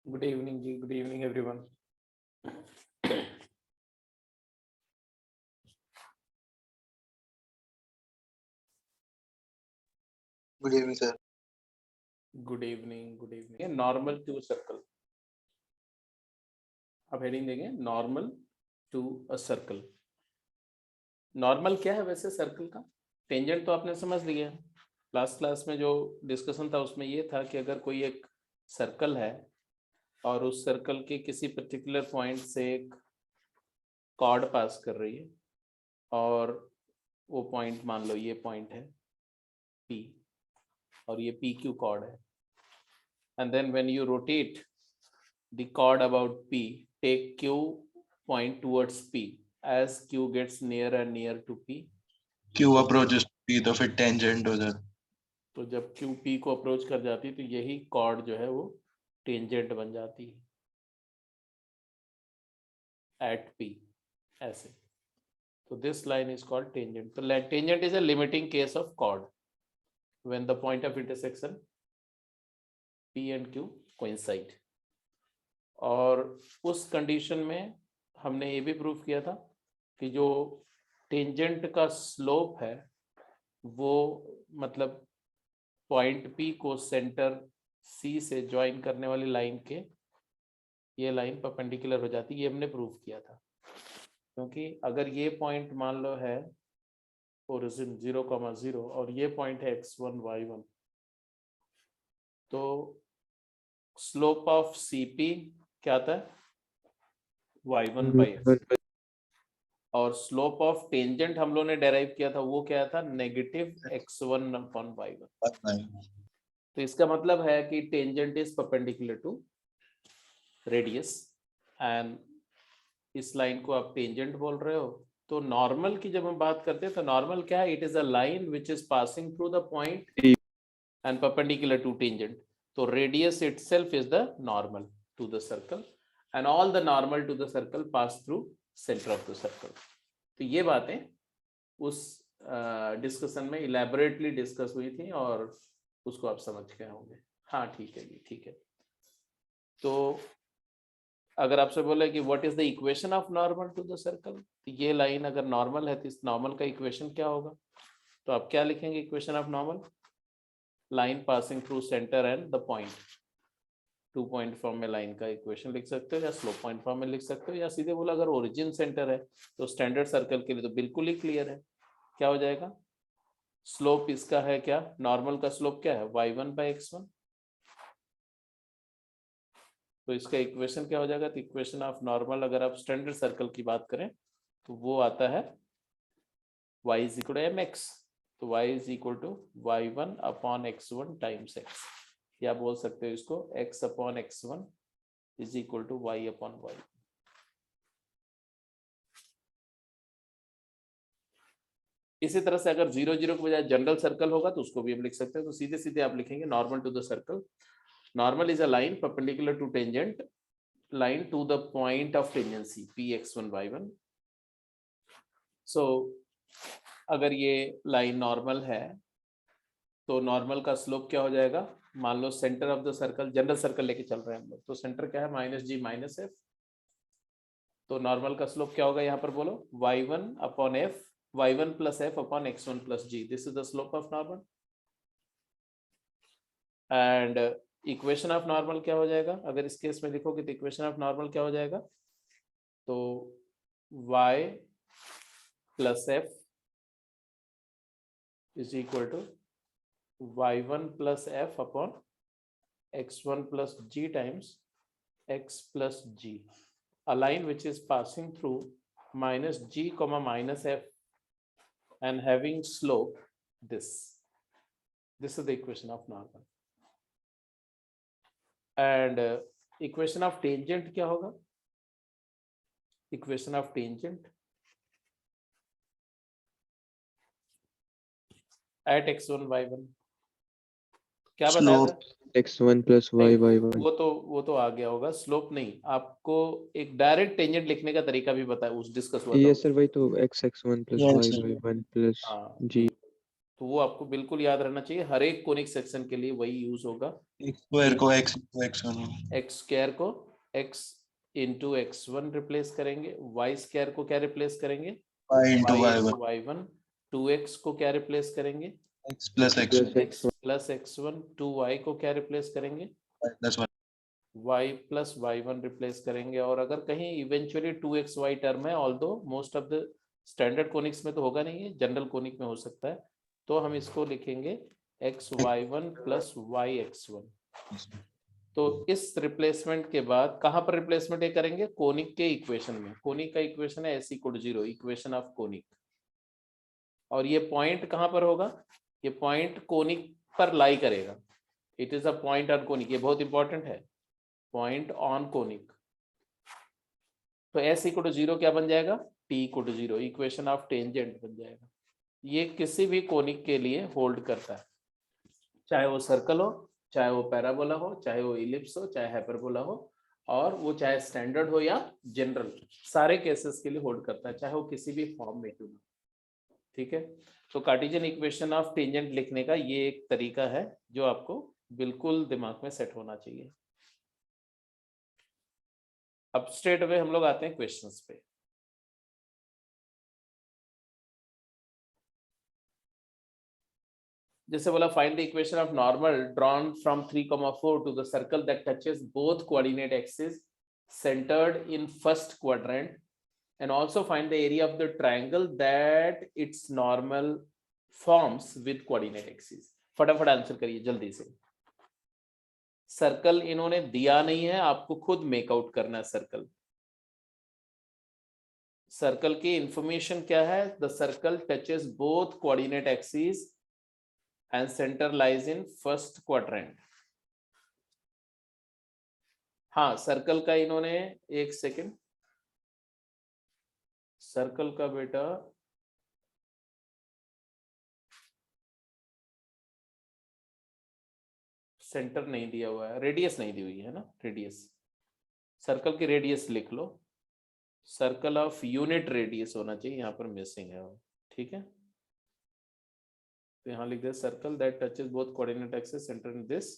Good evening जी, good evening everyone. Good evening sir. Good evening, good evening. Normal to circle, अब heading देंगे normal to a circle. Normal क्या है वैसे circle का? Tangent तो आपने समझ लिया। लास्ट क्लास में जो डिस्कशन था उसमें ये था कि अगर कोई एक सर्कल है और उस सर्कल के किसी पर्टिकुलर पॉइंट से एक कॉर्ड पास कर रही है और वो पॉइंट मान लो ये पॉइंट है P और ये PQ कॉर्ड है, and then when you rotate the chord about P, take Q point towards P as Q gets near and near to P. Q approaches P तो फिर टेंजेंट उधर। तो जब Q P को approach कर जाती है तो यही कॉर्ड जो है वो टेंजेंट बन जाती है at P, ऐसे। तो this line is called tangent. तो tangent is a limiting case of chord when the point of intersection P and Q coincide. और उस कंडीशन में हमने ये भी प्रूव किया था कि जो टेंजेंट का स्लोप है वो मतलब पॉइंट P को सेंटर C से ज्वाइन करने वाली लाइन के ये लाइन परपेंडिकुलर हो जाती है। ये हमने प्रूव किया था, क्योंकि अगर ये पॉइंट मान लो है ओरिजिन 0,0 और ये पॉइंट है x1 y1, तो स्लोप ऑफ CP क्या आता है? y1/x। और स्लोप ऑफ टेंजेंट हम लोग ने डेराइव किया था, वो क्या था? -x1/y1। तो इसका मतलब है कि tangent is perpendicular to radius and इस लाइन को आप टेंजेंट बोल रहे हो। तो नॉर्मल की जब हम बात करते हैं तो नॉर्मल क्या है? It is a line which is passing through the point and perpendicular to tangent. तो radius itself is the normal to the circle and all the normal to the circle pass through centre of the circle. तो ये बातें उस discussion में elaborately discuss हुई थी और उसको आप समझ गए होंगे। हाँ ठीक है जी, ठीक है। तो अगर आपसे बोले कि what is the equation of normal to the circle, तो ये लाइन अगर नॉर्मल है तो इस नॉर्मल का इक्वेशन क्या होगा? तो आप क्या लिखेंगे equation of normal? Line passing through centre and the point. 2 point form में लाइन का इक्वेशन लिख सकते हो या स्लोप पॉइंट फॉर्म में लिख सकते हो, या सीधे बोला अगर ओरिजिन सेंटर है तो स्टैंडर्ड सर्कल के लिए तो बिल्कुल ही क्लियर है। क्या हो जाएगा? स्लोप इसका है क्या? नॉर्मल का स्लोप क्या है? y1/x1। तो इसका इक्वेशन क्या हो जाएगा? तो इक्वेशन ऑफ नॉर्मल अगर आप स्टैंडर्ड सर्कल की बात करें तो वो आता है y is equal to mx। तो y is equal to y1/x1 times x, या बोल सकते हो इसको x/x1 is equal to y/y। इसी तरह से अगर 0 0 के बजाय जनरल सर्कल होगा तो उसको भी हम लिख सकते हैं। तो सीधे सीधे आप लिखेंगे normal to the circle. Normal is a line perpendicular to tangent line to the point of tangency Px1 y1। So अगर ये लाइन नॉर्मल है तो नॉर्मल का स्लोप क्या हो जाएगा? मान लो centre of the circle, general circle लेके चल रहे हैं हम लोग, तो सेंटर क्या है? -g-f। तो नॉर्मल का स्लोप क्या होगा यहाँ पर बोलो? y1/f, y1 + f upon x1 + g। This is the slope of normal. And equation of normal क्या हो जाएगा? अगर इस केस में लिखोगे तो इक्वेशन ऑफ नॉर्मल क्या हो जाएगा? तो y + f is equal to y1 + f upon x1 + g times x plus g, a line which is passing through -g, -f and having slope this. This is the equation of normal. And equation of tangent क्या होगा? Equation of tangent at x1 y1 क्या बताया था? x1 + y/y1। वो तो आ गया होगा। Slope नहीं, आपको एक डायरेक्ट टेंजेंट लिखने का तरीका भी बताया, उस डिस्कस हुआ था। ये सर वही तो x1 + y/1 + हाँ, g। तो वो आपको बिल्कुल याद रहना चाहिए, हर एक कोनिक सेक्शन के लिए वही यूज होगा। एक्स स्क्वायर को x into x one, x square को x into x one replace करेंगे, वाई स्क्वायर को क्या रिप्लेस करेंगे, y into y one, y one, two x को क्या रिप्लेस करेंगे, x plus x Plus x plus x one, two y को क्या रिप्लेस करेंगे, plus one, y plus y one replace करेंगे। और अगर कहीं इवेंचुअली 2xy टर्म है, although most of the standard conics में तो होगा नहीं है, जनरल कोनिक में हो सकता है, तो हम इसको लिखेंगे x y one plus y x one. तो इस रिप्लेसमेंट के बाद कहां पर रिप्लेसमेंट ये करेंगे, कोनिक के इक्वेशन में। कोनिक का इक्वेशन है s=0, इक्वेशन ऑफ कोनिक। और ये पॉइंट कहां पर होगा, ये पॉइंट कोनिक पर लाई करेगा, it is a point on conic, ये बहुत इंपॉर्टेंट है, पॉइंट ऑन कोनिक। तो s=0 क्या बन जाएगा, t=0, इक्वेशन ऑफ टेंजेंट बन जाएगा। ये किसी भी कोनिक के लिए होल्ड करता है, चाहे वो सर्कल हो, चाहे वो पैराबोला हो, चाहे वो इलिप्स हो, चाहे हाइपरबोला हो, और वो चाहे स्टैंडर्ड हो या जनरल, सारे केसेस के लिए होल्ड करता है, चाहे वो किसी भी फॉर्म में क्यों ना। ठीक है, तो कार्टेशियन इक्वेशन ऑफ टेंजेंट लिखने का ये एक तरीका है जो आपको बिल्कुल दिमाग में सेट होना चाहिए। अब स्ट्रेट अवे हम लोग आते हैं क्वेश्चंस पे। जैसे बोला find the equation of normal drawn from 3,4 to the circle that touches both coordinate axis centred in first quadrant, and also find the area of the triangle that its normal forms with coordinate axis। फटाफट answer करिए जल्दी से। Circle इन्होंने दिया नहीं है, आपको खुद मेकआउट करना है सर्कल। सर्कल की इंफॉर्मेशन क्या है, the circle touches both coordinate axis and centre lies in first quadrant. हाँ, सर्कल का इन्होंने, एक सेकेंड, सर्कल का बेटा सेंटर नहीं दिया हुआ है, रेडियस नहीं दी हुई है ना, रेडियस, सर्कल की रेडियस लिख लो, सर्कल ऑफ यूनिट रेडियस होना चाहिए, यहाँ पर मिसिंग है वो। ठीक है, तो यहाँ लिख दे circle that touches both coordinate axis centre in this,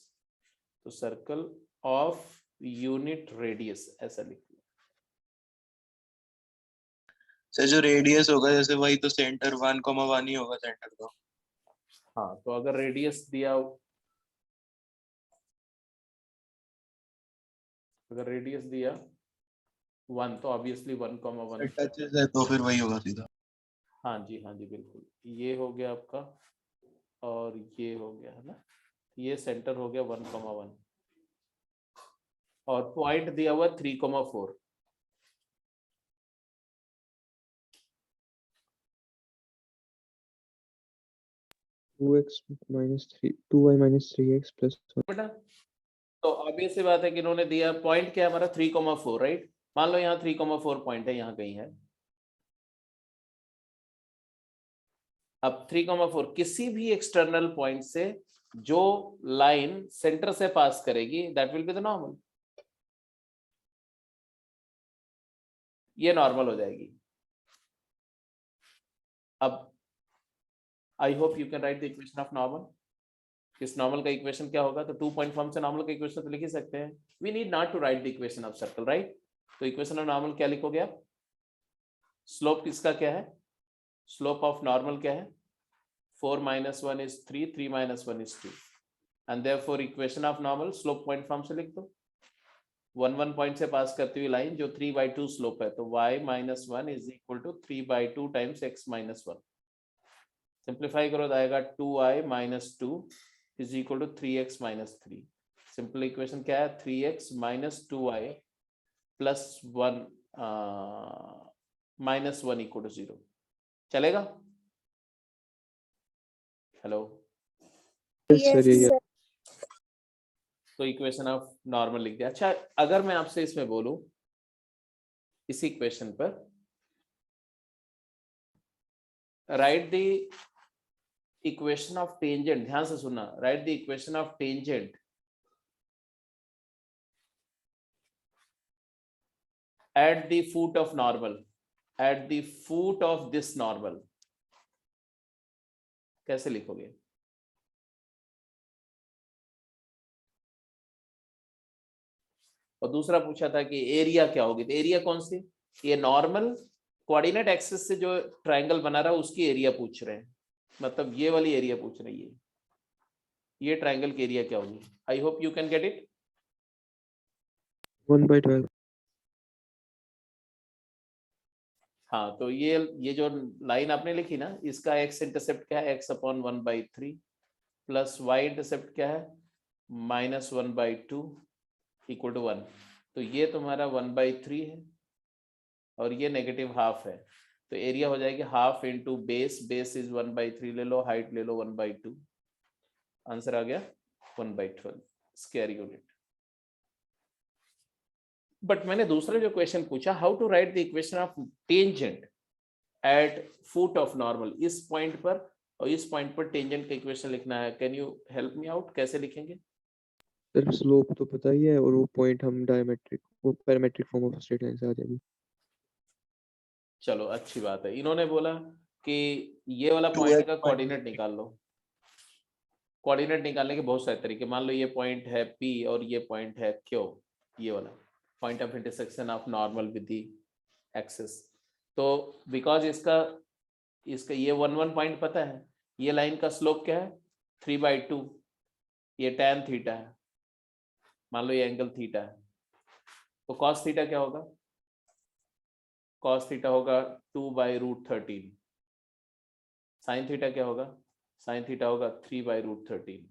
तो सर्कल ऑफ यूनिट रेडियस ऐसा लिख लो। सर जो रेडियस होगा जैसे वही तो सेंटर 1,1 ही होगा सेंटर का। हाँ, तो अगर रेडियस दिया, अगर रेडियस दिया 1 तो ऑब्वियसली 1,1। टचेस है तो फिर वही होगा सीधा। हाँ जी, हाँ जी, बिल्कुल, ये हो गया आपका और ये हो गया है ना, ये सेंटर हो गया 1,1 और पॉइंट दिया हुआ 3,4। 2y minus 3x plus 1. बेटा, तो ऑब्वियस सी बात है कि इन्होंने दिया पॉइंट क्या हमारा 3,4, राइट। मान लो यहाँ 3,4 पॉइंट है, यहाँ कहीं है। अब 3,4 किसी भी एक्सटर्नल पॉइंट से जो लाइन सेंटर से पास करेगी that will be the normal, ये नॉर्मल हो जाएगी। अब I hope you can write the equation of normal. इस नॉर्मल का इक्वेशन क्या होगा, तो 2 पॉइंट फॉर्म से नॉर्मल का इक्वेशन तो लिख ही सकते हैं, we need not to write the equation of circle, right. तो इक्वेशन ऑफ नॉर्मल क्या लिखोगे आप, स्लोप किसका क्या है, स्लोप ऑफ नॉर्मल क्या है, 4 - 1 is 3, 3 - 1 is 2, and therefore equation of normal slope point form से लिख दो। 1 पॉइंट से पास करती हुई लाइन जो 3/2 स्लोप है, तो y - 1 is equal to 3/2 times x - 1। Simplify करो तो आएगा 2i - 2 is equal to 3x - 3। Simple equation क्या है, 3x - 2i plus 1 -1 equal to 0। चलेगा, हेलो। Yes, sir, yeah. तो इक्वेशन ऑफ नॉर्मल लिख दिया। अच्छा, अगर मैं आपसे इसमें बोलूं इसी इक्वेशन पर right the equation of tangent, ध्यान से सुनना, right the equation of tangent at the foot of normal, at the foot of this normal, कैसे लिखोगे? और दूसरा पूछा था कि एरिया क्या होगी, तो एरिया कौन सी? ये नॉर्मल कोऑर्डिनेट एक्सिस से जो ट्रायंगल बना रहा है उसकी एरिया पूछ रहे हैं, मतलब ये वाली एरिया पूछ रही है, ये ट्रायंगल की एरिया क्या होगी? आई hope you can get it. 1/12. हाँ, तो ये जो लाइन आपने लिखी ना, इसका एक्स इंटरसेप्ट क्या है? X upon 1/3 plus y intercept क्या है? -1/2 इक्वल टू 1। तो ये तुम्हारा 1/3 है और ये -½ है, तो एरिया हो जाएगी half into base, base is 1/3 ले लो, हाइट ले लो 1/2, आंसर आ गया 1/12 स्क्वायर यूनिट। बट मैंने दूसरा जो क्वेश्चन पूछा, how to write the equation of tangent at foot of normal, इस पॉइंट पर और इस पॉइंट पर टेंजेंट का इक्वेशन लिखना है, can you help me out, कैसे लिखेंगे? सर स्लोप तो पता ही है और वो पॉइंट हम डायमेट्रिक वो parametric form of straight line से आ जाएगी। चलो अच्छी बात है, इन्होंने बोला कि ये वाला पॉइंट का कोऑर्डिनेट निकाल लो। कोऑर्डिनेट निकालने के बहुत सारे तरीके, मान लो ये पॉइंट है P और ये पॉइंट है Q, ये वाला point of intersection of normal with the axis. तो बिकॉज इसका ये 1 पॉइंट पता है, ये लाइन का स्लोप क्या है? 3/2, ये tan थीटा है, मान लो ये एंगल थीटा है, तो cos थीटा क्या होगा? cos थीटा होगा 2/√13। sin थीटा क्या होगा? sin थीटा होगा 3/√13।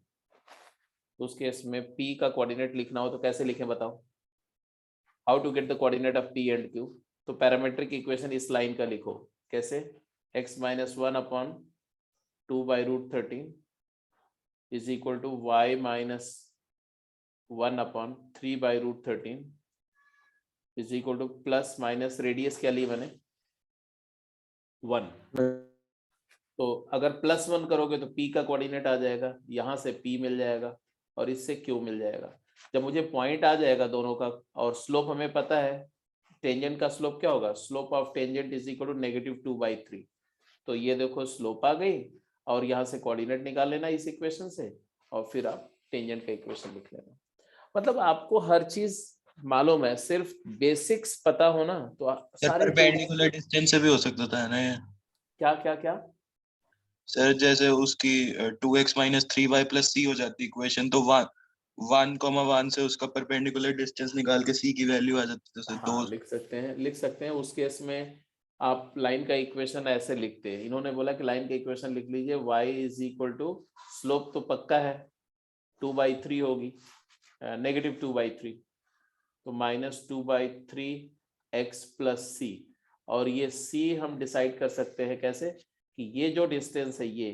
तो उस केस में P का कोऑर्डिनेट लिखना हो तो कैसे लिखें बताओ? How to get the coordinate of P and Q? तो पैरामेट्रिक इक्वेशन इस लाइन का लिखो, कैसे? x - 1 upon 2/√13 is equal to y - 1 upon 3/√13 is equal to plus minus radius क्या ली मैंने? 1। तो अगर +1 करोगे तो P का कोऑर्डिनेट आ जाएगा, यहाँ से P मिल जाएगा और इससे Q मिल जाएगा। जब मुझे पॉइंट आ जाएगा दोनों का और स्लोप हमें पता है, टेंजेंट का स्लोप क्या होगा? Slope of tangent is equal to -2/3। तो ये देखो स्लोप आ गई और यहाँ से कोऑर्डिनेट निकाल लेना इस इक्वेशन से और फिर आप टेंजेंट का इक्वेशन लिख लेना। मतलब आपको हर चीज मालूम है, सिर्फ बेसिक्स पता हो ना तो सारे परपेंडिकुलर डिस्टेंस से भी हो सकता था ना ये? क्या क्या क्या सर जैसे उसकी 2x - 3y + c हो जाती इक्वेशन, तो 1,1 से उसका परपेंडिकुलर डिस्टेंस निकाल के c की वैल्यू आ जाती, तो सर हाँ, लिख सकते हैं। उस केस में आप लाइन का इक्वेशन ऐसे लिखते हैं, इन्होंने बोला कि लाइन का इक्वेशन लिख लीजिए, y is equal to slope तो पक्का है 2/3 होगी, -2/3, तो -2/3 x + c, और ये c हम डिसाइड कर सकते हैं कैसे कि ये जो डिस्टेंस है ये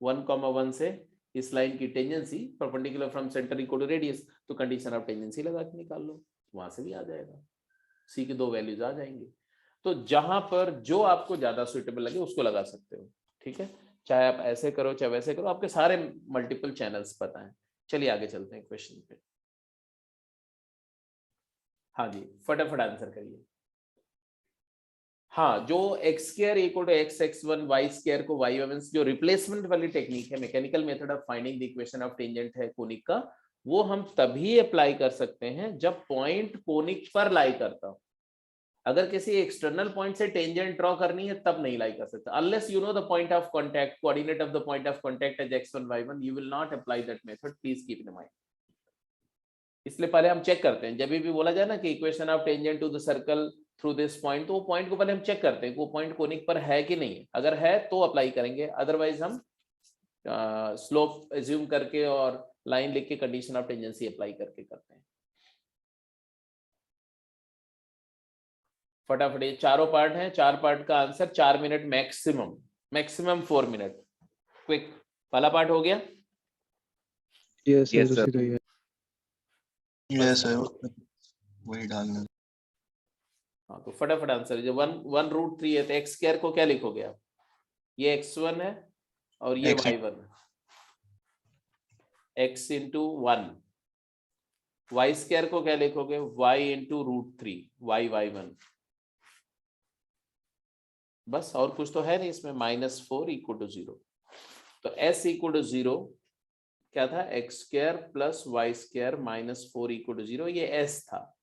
1,1 से इस लाइन की tangency perpendicular from centre equal to radius, तो कंडीशन ऑफ टेंजेंसी लगा के निकाल लो, वहां से भी आ जाएगा, सी की 2 वैल्यूज आ जाएंगी। तो जहां पर जो आपको ज्यादा सुइटेबल लगे उसको लगा सकते हो, ठीक है? चाहे आप ऐसे करो चाहे वैसे करो, आपके सारे मल्टीपल चैनल्स पता है। चलिए आगे चलते हैं क्वेश्चन पे। हाँ जी, फटाफट आंसर करिए। हाँ, जो x² = x(x1), y² को y1, जो रिप्लेसमेंट वाली टेक्निक है, mechanical method of finding the equation of tangent है कोनिक का, वो हम तभी अप्लाई कर सकते हैं जब पॉइंट कोनिक पर लाई करता हो। अगर किसी एक्सटर्नल पॉइंट से टेंजेंट ड्रॉ करनी है तब नहीं लाई कर सकते, unless you know the point of contact, coordinate of the point of contact as x1 y1, you will not apply that method, please keep in mind. इसलिए पहले हम चेक करते हैं, जब भी बोला जाए ना कि equation of tangent to the circle through this point, तो वो पॉइंट को पहले हम चेक करते हैं कि वो पॉइंट कोनिक पर है कि नहीं है, अगर है तो अप्लाई करेंगे, अदरवाइज हम स्लोप एज्यूम करके और लाइन लिख के कंडीशन ऑफ टेंजेंसी अप्लाई करके करते हैं। फटाफट, ये चारों पार्ट हैं, 4 पार्ट का answer 4 minute maximum 4 minute, quick. पहला पार्ट हो गया? यस सर, उसी का ही है। यस सर, वही डालना। हाँ, तो फटाफट आंसर, जो 1√3 है तो x² को क्या लिखोगे आप? ये x1 है और ये X y1 है, x × 1। y² को क्या लिखोगे? y × √3, y y1। बस, और कुछ तो है नहीं इसमें। -4 इक्वल टू 0, तो s इक्वल टू 0 क्या था, x square plus y square -4 equal to 0, ये s था।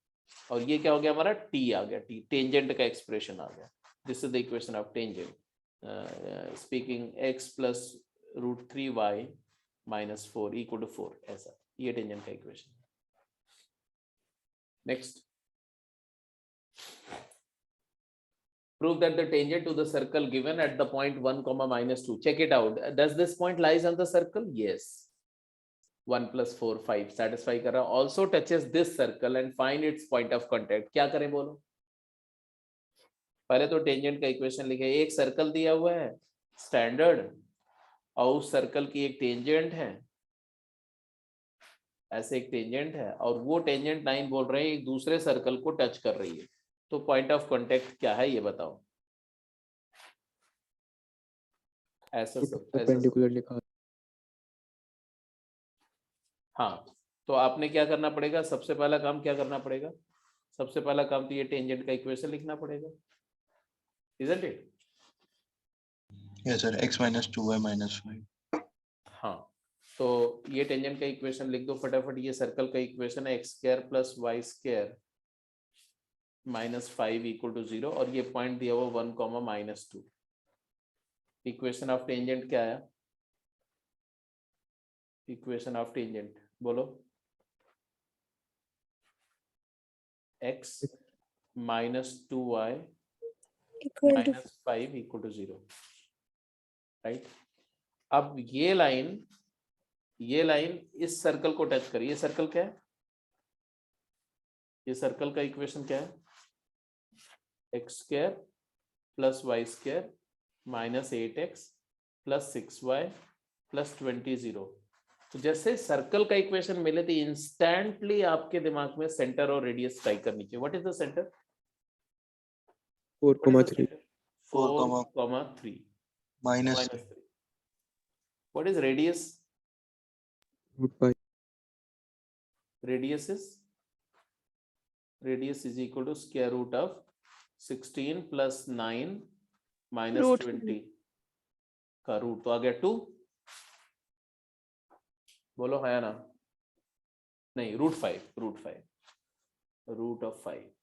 और ये क्या हो गया हमारा, t आ गया, t टेंजेंट का एक्सप्रेशन आ गया। This is the equation of tangent, speaking x plus √3y -4 equal to 4, ऐसा ये टेंजेंट का equation. Next, prove that the tangent to the circle given at the point 1 comma -2, check it out, does this point lies on the circle? Yes, 1 plus 4 5 satisfy कर रहा, also touches this circle and find its point of contact। क्या करें बोलो, पहले तो tangent का equation लिखे, एक सर्कल दिया हुआ है स्टैंडर्ड, और उस सर्कल की एक टेंजेंट है, ऐसे एक टेंजेंट है, और वो टेंजेंट लाइन बोल रहे हैं एक दूसरे सर्कल को टच कर रही है, तो पॉइंट ऑफ कांटेक्ट क्या है ये बताओ। ऐसा परपेंडिकुलर निकाल। हाँ, तो आपने क्या करना पड़ेगा, सबसे पहला काम क्या करना पड़ेगा, सबसे पहला काम तो ये टेंजेंट का इक्वेशन लिखना पड़ेगा, isn't it? Yes sir, x minus 2y minus 5। हाँ, तो ये टेंजेंट का इक्वेशन लिख दो फटाफट। ये सर्कल का इक्वेशन है x square plus y square -5 equal to 0, और ये पॉइंट दिया हुआ 1 कॉमा -2। इक्वेशन ऑफ टेंजेंट क्या है, इक्वेशन ऑफ टेंजेंट बोलो, x -2y -5 equal to 0, right. अब ये लाइन इस सर्कल को टच करी, ये सर्कल क्या है, ये सर्कल का इक्वेशन क्या है, x square plus y square -8x plus 6y plus 20 0। तो जैसे सर्कल का इक्वेशन मिले तो इंस्टेंटली आपके दिमाग में सेंटर और रेडियस स्ट्राइक करनी चाहिए। What is the centre, 4,3 4,3 minus -3। What is radius? √5 Radius is equal to square root of 16 plus 9 minus Root 20 का रूट, तो आ गया 2। बोलो है ना, नहीं √5 रूट ऑफ 5।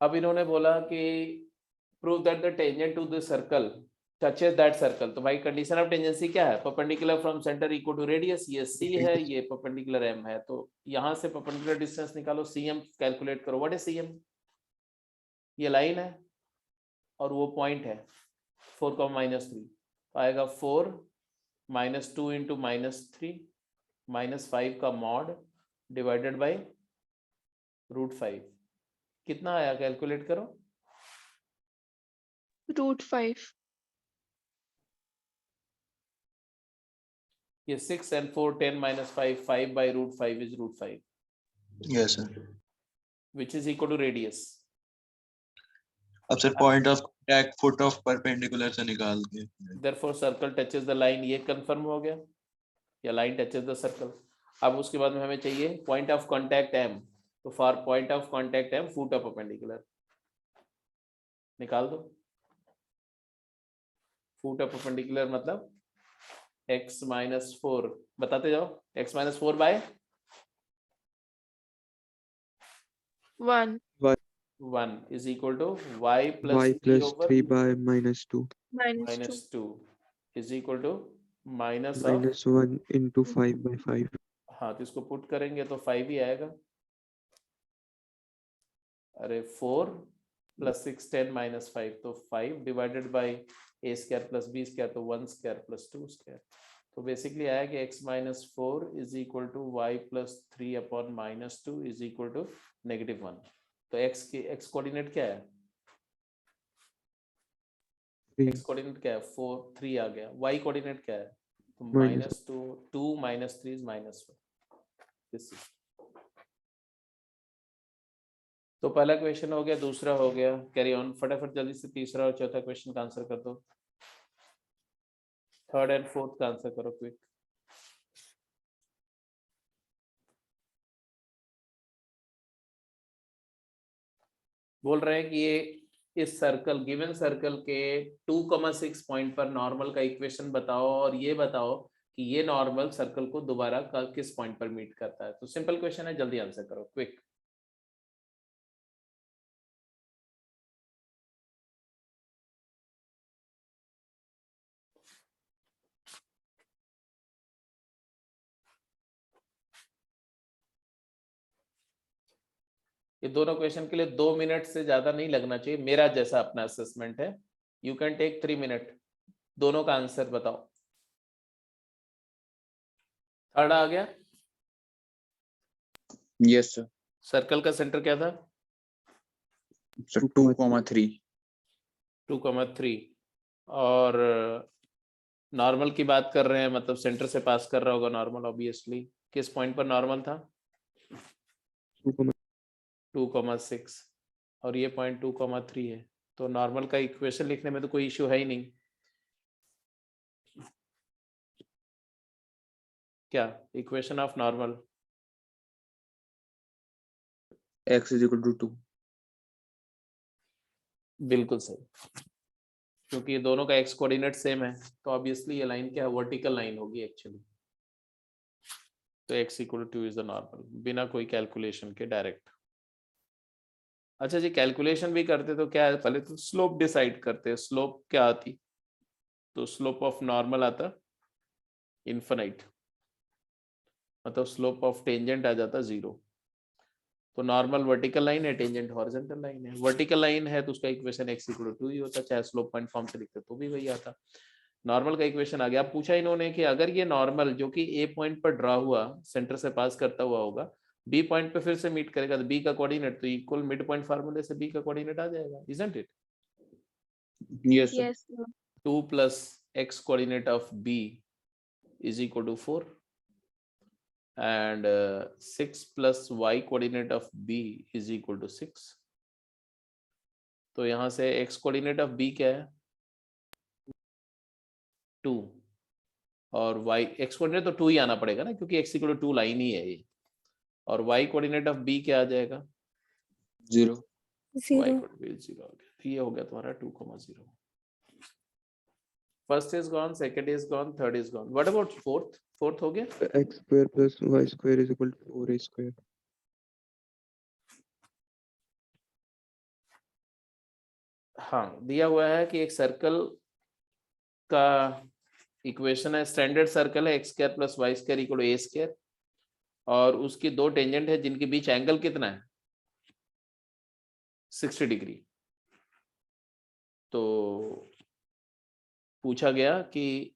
अब इन्होंने बोला कि prove that the tangent to the circle touches that circle, तो भाई कंडीशन ऑफ टेंजेंसी क्या है, perpendicular from centre equal to radius, ये c है, ये परपेंडिकुलर m है, तो यहां से परपेंडिकुलर डिस्टेंस निकालो, cm कैलकुलेट करो। व्हाट इज cm, ये लाइन है और वो पॉइंट है 4, -3, तो आएगा 4 -2 इंटू -3 -5 का मॉड डिवाइडेड बाई √5, कितना आया कैलकुलेट करो, √5 ये 6 and 4 10 -5 5 by √5 is √5, yes sir। which is equal to radius। अब sir point of contact foot of perpendicular से निकाल के, therefore circle touches the line, ये कंफर्म हो गया, या लाइन टचेस द सर्कल। अब उसके बाद में हमें चाहिए पॉइंट ऑफ कांटेक्ट m, तो for point of contact m foot of perpendicular निकाल दो। फुट ऑफ परपेंडिकुलर मतलब x -4, बताते जाओ, x -4 bye 1 1 is equal to y plus y 3 plus over 3 by -2 -2 -2 is equal to minus of, -1 into 5 by 5 हाँ तो इसको put करेंगे तो 5 ही आएगा। अरे 4 + 6 10 -5, तो 5 divided by a square plus b square, तो 1 स्क्वायर प्लस 2 स्क्वायर, तो बेसिकली आया कि x -4 is equal to y plus 3 upon -2 is equal to -1। तो x कोऑर्डिनेट क्या है, 3 x कोऑर्डिनेट क्या है 4 3 आ गया, y कोऑर्डिनेट क्या है, तो Minus. -2 -3 is -1। This is, तो पहला क्वेश्चन हो गया, दूसरा हो गया, कैरी ऑन फटाफट जल्दी से तीसरा और चौथा क्वेश्चन का आंसर कर दो, थर्ड एंड फोर्थ का आंसर करो क्विक। बोल रहे हैं कि ये इस सर्कल गिवन सर्कल के 2,6 पॉइंट पर नॉर्मल का इक्वेशन बताओ और ये बताओ कि ये नॉर्मल सर्कल को दोबारा किस पॉइंट पर मीट करता है। तो सिंपल क्वेश्चन है, जल्दी आंसर करो, क्विक। ये दोनों क्वेश्चन के लिए 2 मिनट से ज्यादा नहीं लगना चाहिए, मेरा जैसा अपना असेसमेंट है। यू कैन टेक 3 मिनट, दोनों का आंसर बताओ। थर्ड आ गया। Yes sir. सर्कल का सेंटर क्या था? सर 2,3। 2,3। और नॉर्मल की बात कर रहे हैं, मतलब सेंटर से पास कर रहा होगा नॉर्मल ऑब्वियसली। किस पॉइंट पर नॉर्मल था? 2,6 और ये पॉइंट 2,3 है। तो नॉर्मल का इक्वेशन लिखने में तो कोई इश्यू है ही नहीं। क्या इक्वेशन ऑफ नॉर्मल? x = 2। बिल्कुल सही, क्योंकि ये दोनों का एक्स कोऑर्डिनेट सेम है, तो ऑब्वियसली ये लाइन क्या है? वर्टिकल लाइन होगी एक्चुअली। तो x = 2 इज द नॉर्मल, बिना कोई कैलकुलेशन के डायरेक्ट। अच्छा जी, कैलकुलेशन भी करते तो क्या है, पहले तो स्लोप डिसाइड करते हैं। स्लोप क्या आती? तो स्लोप ऑफ नॉर्मल आता इनफिनिट, मतलब स्लोप ऑफ टेंजेंट आ जाता 0। तो नॉर्मल वर्टिकल लाइन है, टेंजेंट हॉरिजॉन्टल लाइन है। वर्टिकल लाइन है तो उसका इक्वेशन x = 2 ही होता, चाहे स्लोप पॉइंट फॉर्म से लिखते तो भी वही आता। नॉर्मल का इक्वेशन आ गया। अब पूछा इन्होंने कि अगर ये नॉर्मल जो कि a पॉइंट पर ड्रा हुआ, सेंटर से पास करता हुआ होगा, b पॉइंट पे फिर से मीट करेगा, तो b का कोऑर्डिनेट तो इक्वल मिड पॉइंट फार्मूले से b का कोऑर्डिनेट आ जाएगा, isn't it? Yes sir. Yes, sir. 2 plus x coordinate of b is equal to 4 and 6 plus y coordinate of b is equal to 6। तो यहां से x coordinate of b क्या है? 2 और y x coordinate तो 2 ही आना पड़ेगा ना, क्योंकि x = 2 लाइन ही है ये। और y coordinate of b क्या आ जाएगा? 0। y coordinate 0 हो गया। तो ये हो गया तुम्हारा 2,0। First is gone, second is gone, third is gone. What about fourth? Fourth हो गया? x² + y² = 4a²। हाँ, दिया हुआ है कि एक सर्कल का इक्वेशन है, स्टैंडर्ड सर्कल है, x² + y² = a², और उसकी दो टेंजेंट है जिनके बीच एंगल कितना है? 60 डिग्री। तो पूछा गया कि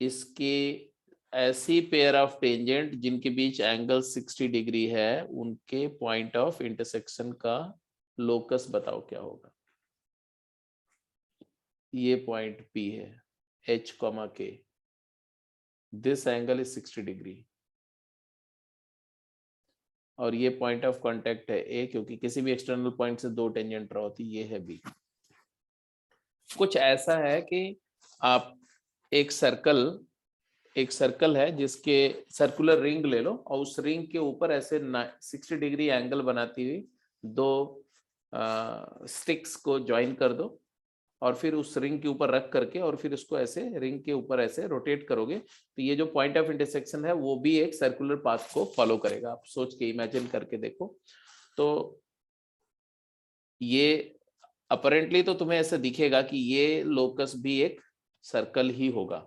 इसके ऐसी पेयर ऑफ टेंजेंट जिनके बीच एंगल 60 डिग्री है, उनके पॉइंट ऑफ इंटरसेक्शन का लोकस बताओ क्या होगा। ये पॉइंट P है, H, K। This angle is 60 degree और ये पॉइंट ऑफ कांटेक्ट है A, क्योंकि किसी भी एक्सटर्नल पॉइंट से दो टेंजेंट ड्रॉ होती, ये है B। कुछ ऐसा है कि आप एक सर्कल है जिसके सर्कुलर रिंग ले लो और उस रिंग के ऊपर ऐसे 60 डिग्री एंगल बनाती हुई दो स्टिक्स को ज्वाइन कर दो और फिर उस रिंग के ऊपर रख करके और फिर उसको ऐसे रिंग के ऊपर ऐसे रोटेट करोगे, तो ये जो पॉइंट ऑफ इंटरसेक्शन है वो भी एक सर्कुलर पाथ को फॉलो करेगा। आप सोच के इमेजिन करके देखो। तो ये अपरेंटली तो तुम्हें ऐसे दिखेगा कि ये लोकस भी एक सर्कल ही होगा,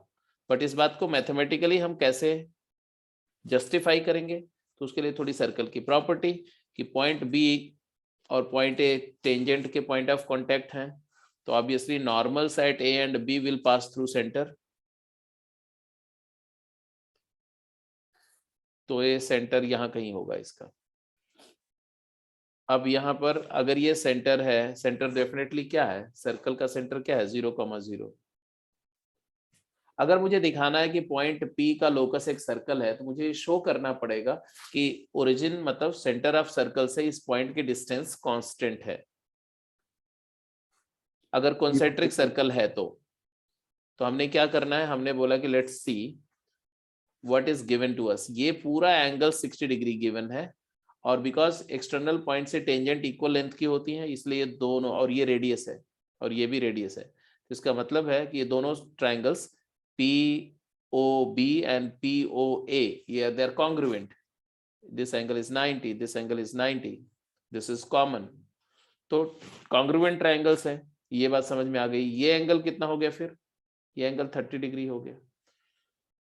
बट इस बात को मैथमेटिकली हम कैसे जस्टिफाई करेंगे? तो उसके लिए थोड़ी सर्कल की प्रॉपर्टी कि पॉइंट बी और पॉइंट ए टेंजेंट के पॉइंट ऑफ कांटेक्ट हैं, तो obviously normals at A and B will pass through centre. तो ये सेंटर यहां कहीं होगा इसका। अब यहाँ पर अगर ये सेंटर है, सेंटर डेफिनेटली क्या है? सर्कल का सेंटर क्या है? 0,0। अगर मुझे दिखाना है कि पॉइंट P का लोकस एक सर्कल है, तो मुझे शो करना पड़ेगा कि ओरिजिन मतलब सेंटर ऑफ सर्कल से इस पॉइंट की डिस्टेंस कांस्टेंट है। अगर कॉन्सेंट्रिक सर्कल है तो हमने क्या करना है? हमने बोला कि let's see what is given to us. ये पूरा एंगल 60 डिग्री गिवन है और बिकॉज एक्सटर्नल पॉइंट से टेंजेंट इक्वल लेंथ की होती हैं इसलिए ये दोनों, और ये रेडियस है और ये भी रेडियस है, तो इसका मतलब है कि ये दोनों ट्राइंगल्स POB एंड POA ये they are congruent. This angle is 90, this angle is 90, this is common, तो कॉन्ग्रुएंट ट्राइंगल्स है. ये बात समझ में आ गई. ये एंगल कितना हो गया फिर? ये एंगल 30 डिग्री हो गया.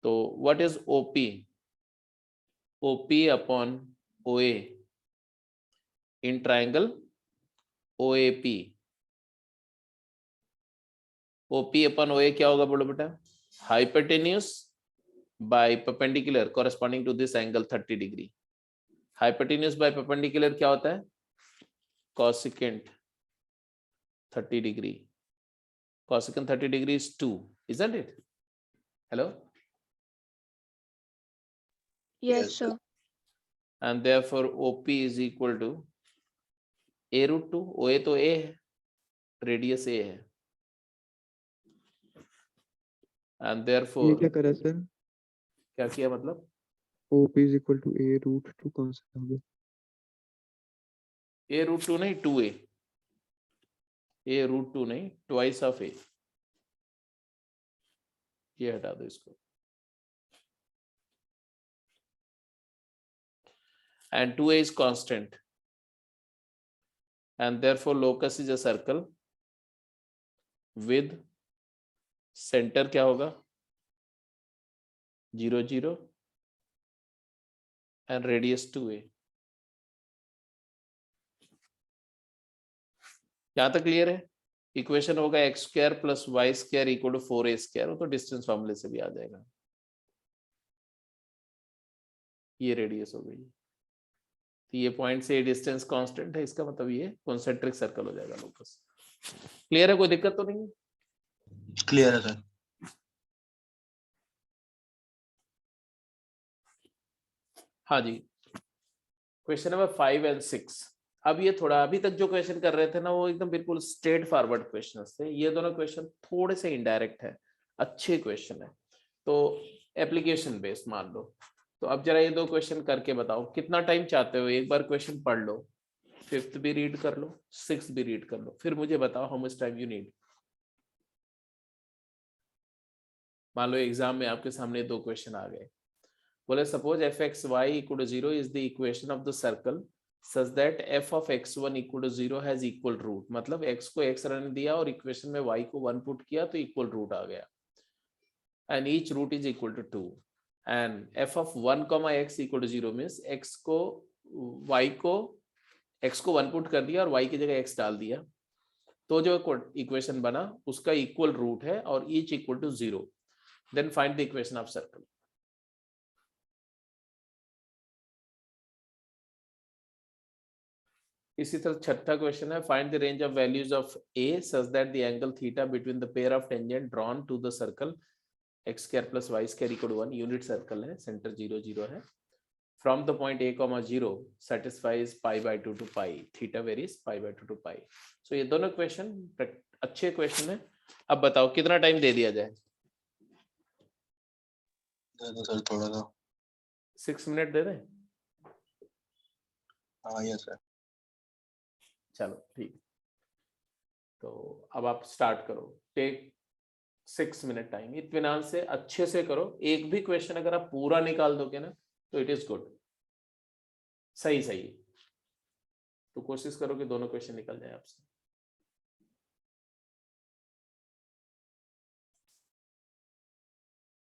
तो what is OP? OP upon OA in triangle OAP. OP upon OA क्या होगा बोलो बेटा? Hypotenuse by perpendicular corresponding to this angle 30 degree. Hypotenuse by perpendicular क्या होता है? Cosecant 30 degree. Cosecant 30 degree is 2, isn't it? Hello? Yes, Yes, sir. And therefore OP is equal to A root 2. OA तो A है, radius A है, and ये therefore क्या करा sir? क्या किया मतलब? OP is equal to A root 2 कौन सा हो गया? A root 2 नहीं 2A. A root 2 नहीं, twice of A. ये हटा दो इसको. And 2A is constant. And therefore locus is a circle with center क्या होगा? 0 0 and radius 2A. यहाँ तक क्लियर है? इक्वेशन होगा x square plus y square equal to 4A square, वो तो डिस्टेंस फॉर्मूले से भी आ जाएगा. ये रेडियस हो गई, तो ये पॉइंट से डिस्टेंस कांस्टेंट है, इसका मतलब ये कॉन्सेंट्रिक सर्कल हो जाएगा लोकस. क्लियर है? कोई दिक्कत तो नहीं है? क्लियर है सर. हाँ जी. Question number 5 and 6. अब ये थोड़ा अभी तक जो क्वेश्चन कर रहे थे ना वो एकदम बिल्कुल स्ट्रेट फॉरवर्ड क्वेश्चंस थे. ये दोनों क्वेश्चन थोड़े से इनडायरेक्ट है, अच्छे क्वेश्चन है, तो एप्लीकेशन बेस्ड मान लो. तो अब जरा ये दो क्वेश्चन करके बताओ कितना टाइम चाहते हो. एक बार क्वेश्चन पढ़ लो, 5th भी रीड कर लो, 6th भी रीड कर लो, फिर मुझे बताओ how much time you need. मान लो एग्जाम में आपके सामने दो क्वेश्चन आ गए. बोले suppose f(x(y) equal to 0 is the equation of the circle such that f of x1 equal to 0 has equal root. मतलब x को x रहने दिया और इक्वेशन में y को 1 पुट किया तो इक्वल रूट आ गया. And each root is equal to 2. And f of 1, x equal to 0 means x को x को 1 पुट कर दिया और y की जगह x डाल दिया, तो जो इक्वेशन बना उसका इक्वल रूट है और each equal to 0. Then find the equation of circle. इसी तरह छठा क्वेश्चन है find the range of values of a such that the angle theta between the pair of tangent drawn to the circle x square plus y square equal to 1. Unit circle है, centre 0 0 है. From the point a, 0 satisfies pi by 2 to pi. Theta varies pi by 2 to pi. So ये दोनों question अच्छे question है. अब बताओ कितना time दे दिया जाए? सर थोड़ा सा. 6 मिनट दे दें? हाँ यस सर. चलो ठीक. तो अब आप स्टार्ट करो. Take 6 minute time. इत्मीनान से अच्छे से करो. एक भी क्वेश्चन अगर आप पूरा निकाल दोगे ना तो इट इज गुड. सही. तो कोशिश करो कि दोनों क्वेश्चन निकल जाए आपसे.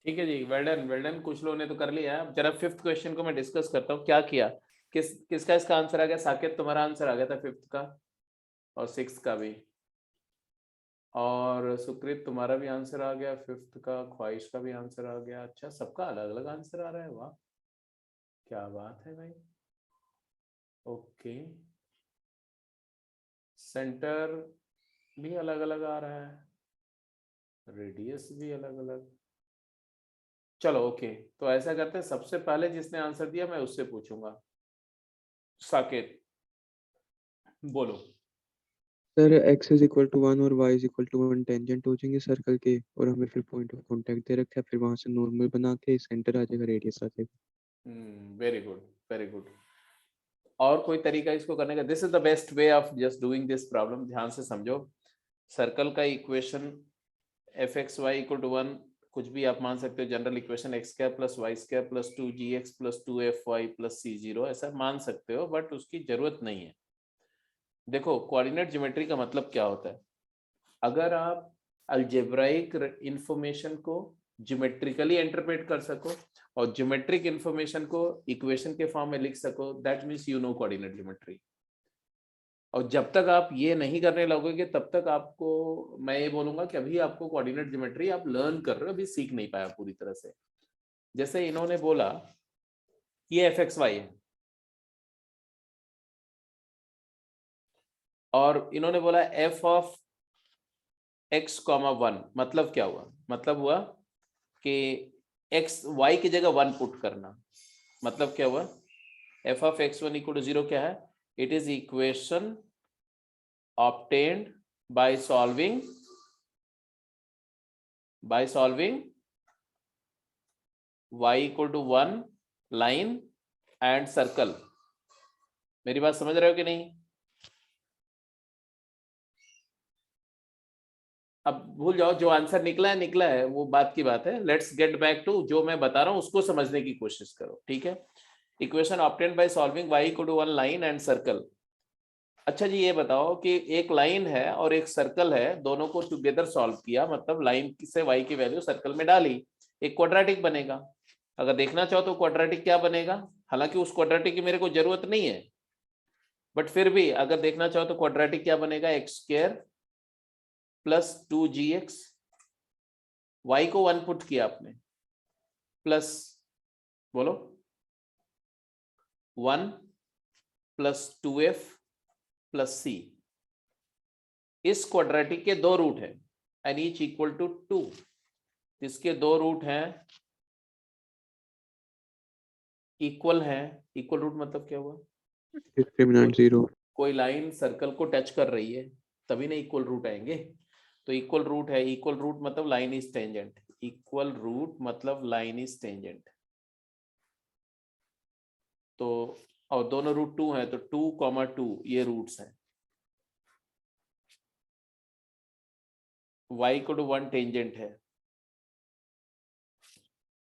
ठीक है जी. Well done. कुछ लोगों ने तो कर लिया. अब जरा 5th क्वेश्चन को मैं डिस्कस करता हूँ. क्या किया, किसका इसका आंसर आ गया? साकेत तुम्हारा आंसर आ गया था 5th का और 6th का भी, और सुकृत तुम्हारा भी आंसर आ गया 5th का, ख्वाहिश का भी आंसर आ गया. अच्छा, सबका अलग अलग आंसर आ रहा है. वाह क्या बात है भाई. ओके, सेंटर भी अलग अलग आ रहा है, रेडियस भी अलग अलग. चलो ओके, तो ऐसा करते हैं सबसे पहले जिसने आंसर दिया मैं उससे पूछूंगा. साकेत बोलो. Sir x is equal to 1 और y is equal to 1 tangent हो जाएंगे सर्कल के, और हमें फिर पॉइंट ऑफ कांटेक्ट दे रखा है, फिर वहां से नॉर्मल बना के सेंटर आ जाएगा, रेडियस आ जाएगा. Very good. और कोई तरीका इसको करने का? This is the best way of just doing this problem. ध्यान से समझो, सर्कल का equation F x y equal to 1 कुछ भी आप मान सकते हो, general equation x square plus y square plus 2gx plus 2fy plus c0 ऐसा मान सकते हो, बट उसकी जरूरत नहीं है। देखो कोऑर्डिनेट ज्योमेट्री का मतलब क्या होता है, अगर आप अलजेब्राइक इंफॉर्मेशन को ज्योमेट्रिकली इंटरप्रेट कर सको और ज्योमेट्रिक इंफॉर्मेशन को इक्वेशन के फॉर्म में लिख सको, that means you know coordinate geometry. और जब तक आप ये नहीं करने लगोगे तब तक आपको, मैं ये बोलूंगा कि अभी आपको कोऑर्डिनेट ज्योमेट्री आप लर्न कर रहे हो, अभी सीख नहीं पाया पूरी तरह से। जैसे इन्होंने बोला ये एफ एक्स वाई है और इन्होंने बोला एफ ऑफ एक्स कॉमा 1, मतलब क्या हुआ? मतलब हुआ कि एक्स वाई की जगह 1 पुट करना। मतलब क्या हुआ? F of x1 equal to 0 क्या है? It is equation obtained by solving y equal to 1 line and circle। मेरी बात समझ रहे हो कि नहीं? अब भूल जाओ, जो आंसर निकला है वो बात की बात है। लेट्स गेट बैक टू जो मैं बता रहा हूं उसको समझने की कोशिश करो, ठीक है? Equation obtained by solving y equal to 1 line and circle। अच्छा जी, ये बताओ कि एक लाइन है और एक सर्कल है, दोनों को टुगेदर सॉल्व किया, मतलब लाइन से y की वैल्यू सर्कल में डाली, एक क्वाड्रेटिक बनेगा। अगर देखना चाहो तो क्वाड्रेटिक क्या बनेगा? हालांकि उस क्वाड्रेटिक की मेरे को जरूरत नहीं है, बट फिर भी अगर देखना चाहो तो क्वाड्रेटिक क्या बनेगा? X square plus 2gx, y को 1 पुट किया आपने, प्लस बोलो 1 प्लस 2f प्लस सी। इस क्वाड्रेटिक के 2 रूट है एंड ईच इक्वल टू 2। इसके 2 रूट हैं, इक्वल है। इक्वल रूट मतलब क्या हुआ? डिस्क्रिमिनेंट 0। कोई लाइन सर्कल को टच कर रही है तभी ना इक्वल रूट आएंगे। तो इक्वल रूट है, इक्वल रूट मतलब line is tangent, equal root मतलब लाइन इज टेंजेंट। तो और दोनों रूट 2 है तो 2,2 ये रूट्स हैं। y को 1 टेंजेंट है।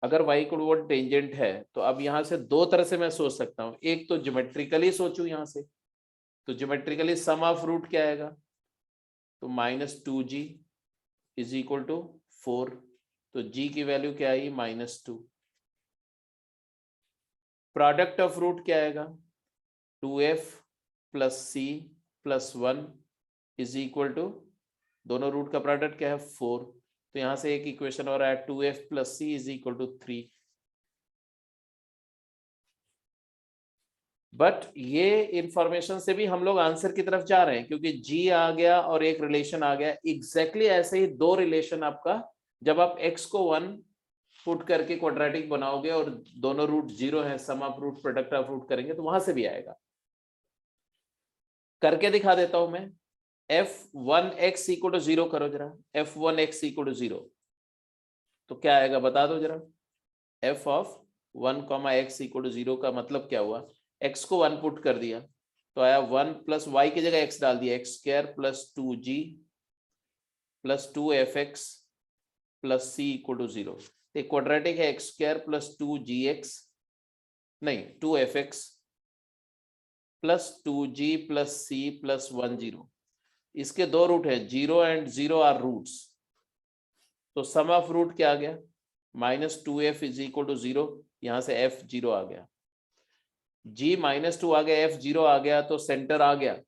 अगर y को 1 टेंजेंट है तो अब यहां से 2 तरह से मैं सोच सकता हूं। एक तो ज्योमेट्रिकली सोचूं यहां से, तो ज्योमेट्रिकली सम ऑफ रूट क्या आएगा? तो -2g इज इक्वल टू 4। तो g की वैल्यू क्या आई? -2। प्रोडक्ट ऑफ रूट क्या आएगा? 2f plus c plus 1 is equal to, दोनों रूट का प्रोडक्ट क्या है? 4। तो यहां से एक इक्वेशन और है 2f plus c is equal to 3। But ये इंफॉर्मेशन से भी हम लोग आंसर की तरफ जा रहे हैं, क्योंकि g आ गया और एक रिलेशन आ गया। एग्जैक्टली ऐसे ही 2 रिलेशन आपका, जब आप x को 1 पुट करके क्वाड्रेटिक बनाओगे और दोनों रूट 0 है, sum of root product of root करेंगे तो वहां से भी आएगा। करके दिखा देता हूं मैं। f1x इक्वल टू 0 करो जरा, f1x इक्वल टू 0 तो क्या आएगा बता दो जरा। f of 1, x equal to 0 का मतलब क्या हुआ? x को 1 पुट कर दिया तो आया 1 प्लस y की जगह x डाल दिया, x square plus 2g plus 2fx plus c equal to 0। एक क्वाड्रेटिक है एक्स स्क्वायर प्लस 2gx, नहीं 2fx plus 2g plus c plus 1 0। इसके 2 रूट है, 0 एंड 0 आर रूट्स। तो सम ऑफ रूट क्या आ गया? -2f is equal to 0। यहां से f 0 आ गया, g -2 आ गया, f 0 आ गया, तो सेंटर आ गया।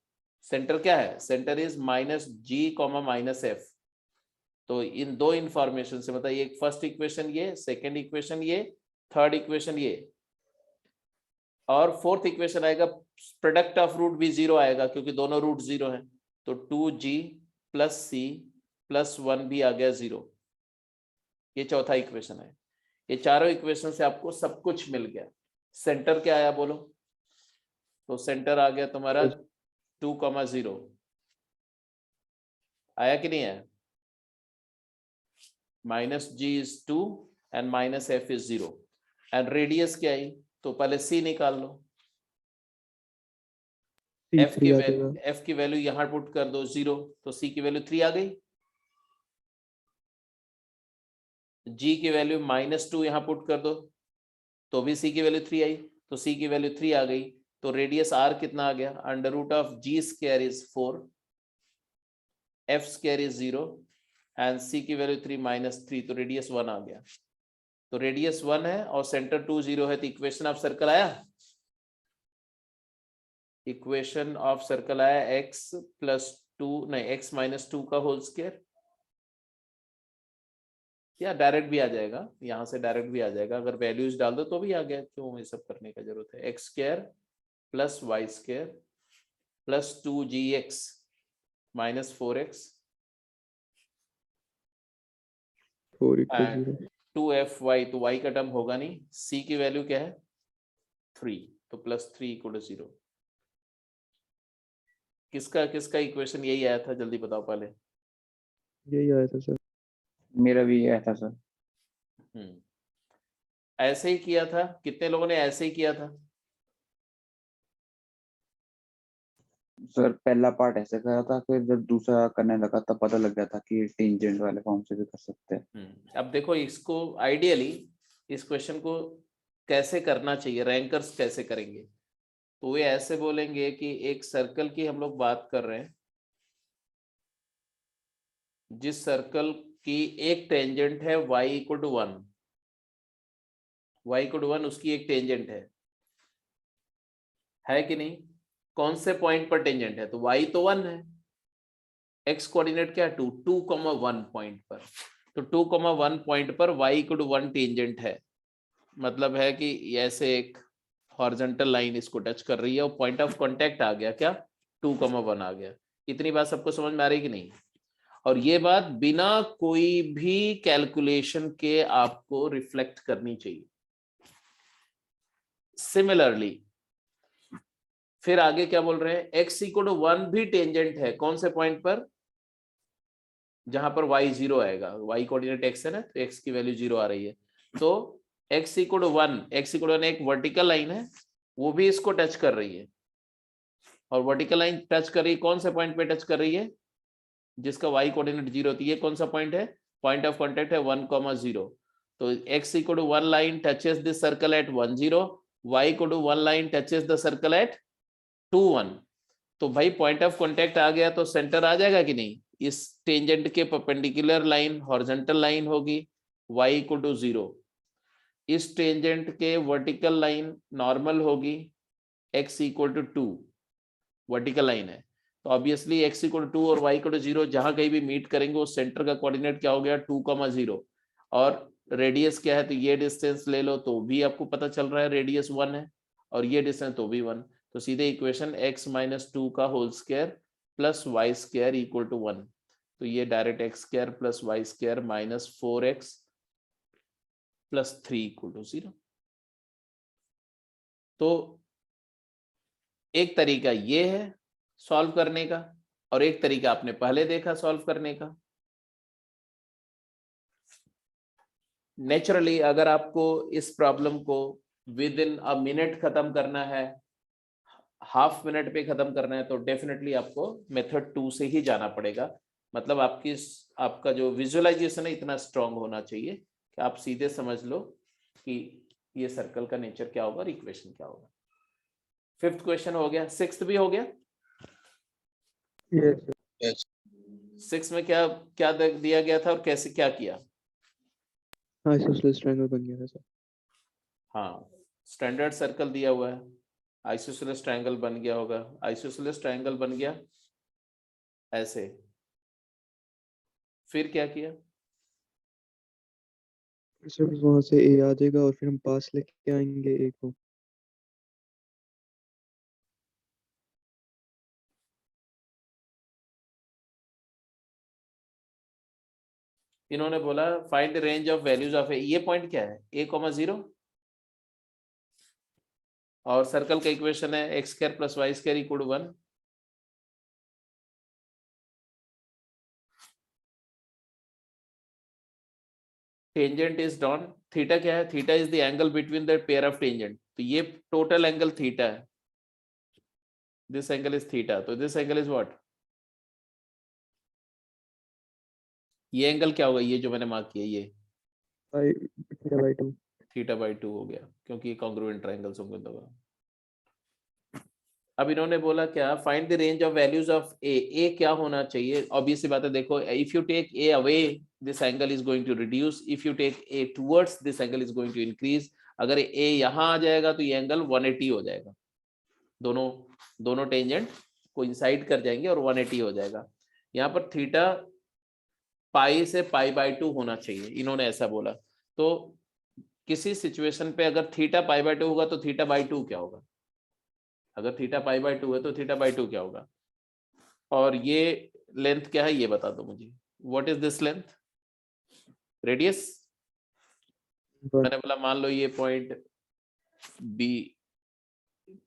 सेंटर क्या है? Centre is -g, -f। तो इन 2 इंफॉर्मेशन से मतलब ये फर्स्ट इक्वेशन ये, सेकेंड इक्वेशन ये, थर्ड इक्वेशन ये, और फोर्थ इक्वेशन आएगा प्रोडक्ट ऑफ रूट भी 0 आएगा क्योंकि दोनों रूट 0 हैं। तो 2g प्लस c प्लस 1 भी आ गया 0। ये चौथा इक्वेशन है। ये चारों इक्वेशन से आपको सब कुछ मिल गया। सेंटर क्या आया बोलो? तो सेंटर आ गया तुम्हारा 2,0 आया कि नहीं आया? -g is 2 and -f is 0 and radius क्या आई? तो पहले c निकाल लो। एफ की C3 आ वैल्यू जाएगा। एफ की वैल्यू यहाँ पुट कर दो 0, तो सी की वैल्यू 3 आ गई। जी की वैल्यू -2 यहाँ पुट कर दो तो भी सी की वैल्यू 3 आई, तो सी की वैल्यू 3 आ गई। तो रेडियस आर कितना आ गया, √g² is 4, f² is 0 and सी की वैल्यू 3 -3, तो रेडियस 1 आ गया। तो रेडियस 1 है और सेंटर 2 0 है, तो इक्वेशन ऑफ सर्कल आया, इक्वेशन ऑफ सर्कल आया x+2 नहीं x-2 का होल स्क्वायर, या डायरेक्ट भी आ जाएगा, यहां से डायरेक्ट भी आ जाएगा, अगर वैल्यूज डाल दो तो भी आ गया, क्यों ये सब करने का जरूरत है। x² + y² + 2gx - 4x 4 = and 0। 2fy, तो y का टर्म होगा नहीं, c की वैल्यू क्या है 3, तो +3 = 0। किसका किसका इक्वेशन यही आया था, जल्दी बताओ पहले। यही आया था सर। मेरा भी यह था सर। ऐसे ही किया था, कितने लोगों ने ऐसे ही किया था? सर पहला पार्ट ऐसे करा था, फिर जब दूसरा करने लगा तब पता लग गया था कि टेंजेंट वाले फॉर्म से भी कर सकते हैं। अब देखो इसको आइडियली इस क्वेश्चन को कैसे करना चाहिए, रैंकर्स कैसे करेंगे, तो वे ऐसे बोलेंगे कि एक सर्कल की हम लोग बात कर रहे हैं, जिस सर्कल की एक टेंजेंट है y = 1, y = 1 उसकी एक टेंजेंट है कि नहीं? कौन से पॉइंट पर टेंजेंट है, तो y तो 1 है, x कोऑर्डिनेट क्या है 2, 2,1 पॉइंट पर, तो 2,1 पॉइंट पर y = 1 टेंजेंट है, मतलब है कि ऐसे एक हॉरिजॉन्टल लाइन इसको टच कर रही है और पॉइंट ऑफ कांटेक्ट आ गया क्या 2,1 आ गया। इतनी बात सबको समझ में आ रही कि नहीं? और ये बात बिना कोई भी कैलकुलेशन के आपको रिफ्लेक्ट करनी चाहिए। सिमिलरली फिर आगे क्या बोल रहे हैं, x = 1 भी टेंजेंट है, कौन से पॉइंट पर, जहां पर y 0 आएगा, y कोऑर्डिनेट x है ना, तो x की वैल्यू 0 आ रही है, तो x = 1 एक वर्टिकल लाइन है, वो भी इसको टच कर रही है, और वर्टिकल लाइन टच कर रही है, कौन से पॉइंट पे टच कर रही है, जिसका y कोऑर्डिनेट 0 थी, ये कौन सा पॉइंट है, पॉइंट ऑफ कांटेक्ट है 1,0, तो x = 1 line touches this circle eight 1 0, y = 1 line touches the circle eight 2 1, तो भाई पॉइंट ऑफ कांटेक्ट आ गया तो सेंटर आ जाएगा कि नहीं, इस टेंजेंट के परपेंडिकुलर लाइन हॉरिजॉन्टल लाइन होगी y = 0, इस टेंजेंट के वर्टिकल लाइन नॉर्मल होगी x = 2, वर्टिकल लाइन है, तो ऑब्वियसली x = 2 और y = 0 जहां कहीं भी मीट करेंगे उस सेंटर का कोऑर्डिनेट क्या हो गया 2,0, और रेडियस क्या है, तो ये डिस्टेंस ले लो तो भी आपको पता चल रहा है रेडियस 1 है, और ये डिस्टेंस तो भी 1, तो सीधे इक्वेशन x - 2 का होल स्क्वायर + y² = 1, तो ये डायरेक्ट x² + y² - 4x + 3 = 0। तो एक तरीका ये है सॉल्व करने का, और एक तरीका आपने पहले देखा सॉल्व करने का। नेचुरली अगर आपको इस प्रॉब्लम को विद इन अ मिनट खत्म करना है, हाफ मिनट पे खत्म करना है, तो डेफिनेटली आपको मेथड 2 से ही जाना पड़ेगा, मतलब आपका जो विजुअलाइजेशन है इतना स्ट्रांग होना चाहिए कि आप सीधे समझ लो कि ये सर्कल का नेचर क्या होगा और इक्वेशन क्या होगा। 5th क्वेश्चन हो गया, 6th भी हो गया। Yes. 6 में क्या क्या दिया गया था और कैसे क्या किया? आइसोसेलेस ट्रायंगल बन गया था सर। हाँ, स्टैंडर्ड सर्कल दिया हुआ है, आइसोसेलेस ट्रायंगल बन गया होगा, आइसोसेलेस ट्रायंगल बन गया ऐसे, फिर क्या किया? सर वहां से ए आ जाएगा और फिर हम पास लेके आएंगे ए को। इन्होंने बोला find the range of values of a, ये पॉइंट क्या है a,0, और सर्कल का इक्वेशन है x² + y² = 1, tangent is drawn, theta क्या है, theta is the angle between the pair of tangent, तो ये टोटल एंगल थीटा है दिस एंगल इज थीटा, तो दिस एंगल इज व्हाट, ये एंगल क्या होगा, ये जो मैंने मार्क किया ये θ/2 θ/2 हो गया, क्योंकि ये कॉन्ग्रुएंट ट्रायंगल्स होंगे दोनों। अब इन्होंने बोला क्या, find the range of values of a क्या होना चाहिए, ऑब्वियस सी बात है, देखो if you take a away this angle is going to reduce, if you take a towards this angle is going to increase. अगर ए यहाँ आ जाएगा तो ये एंगल 180 हो जाएगा, दोनों टेंजेंट कोइंसाइड कर जाएंगे और 180 हो जाएगा। यहाँ पर थीटा पाई से π/2 होना चाहिए, इन्होंने ऐसा बोला। तो किसी सिचुएशन पे अगर थीटा π/2 होगा तो θ/2 क्या होगा, अगर थीटा π/2 है तो θ/2 क्या होगा। और ये लेंथ क्या है ये बता दो मुझे, what is this length, radius. मैंने बोला मान लो ये पॉइंट बी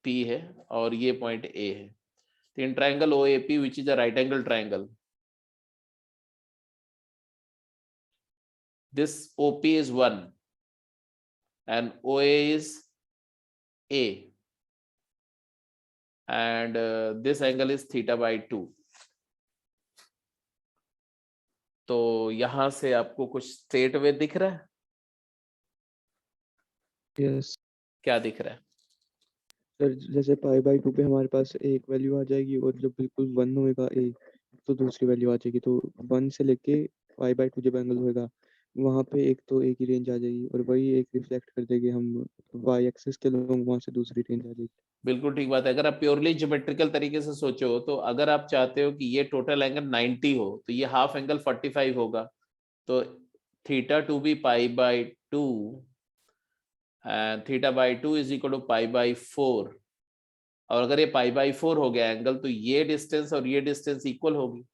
पी है और ये पॉइंट ए है, तो in triangle OAP which is a right angle triangle, this OP is 1 and OA is A and this angle is θ/2। तो यहां से आपको कुछ स्ट्रेट वे दिख रहा है, यस क्या दिख रहा है, सर, जैसे π/2 पे हमारे पास एक वैल्यू आ जाएगी और जब बिल्कुल 1 होएगा ए तो दूसरी वैल्यू आ जाएगी, तो 1 से लेके π/2 जब एंगल होएगा वहां पे एक तो एक ही रेंज आ जाएगी और वही एक रिफ्लेक्ट कर देंगे हम y एक्सिस के लोग, वहां से दूसरी रेंज आ जाएगी। बिल्कुल ठीक बात है। अगर आप प्योरली ज्योमेट्रिकल तरीके से सोचो तो अगर आप चाहते हो कि ये टोटल एंगल 90 हो तो ये हाफ एंगल 45 होगा, तो theta to be π/2 and θ/2 is equal to π/4, और अगर ये π/4 हो गया एंगल तो ये डिस्टेंस और ये डिस्टेंस इक्वल होगी।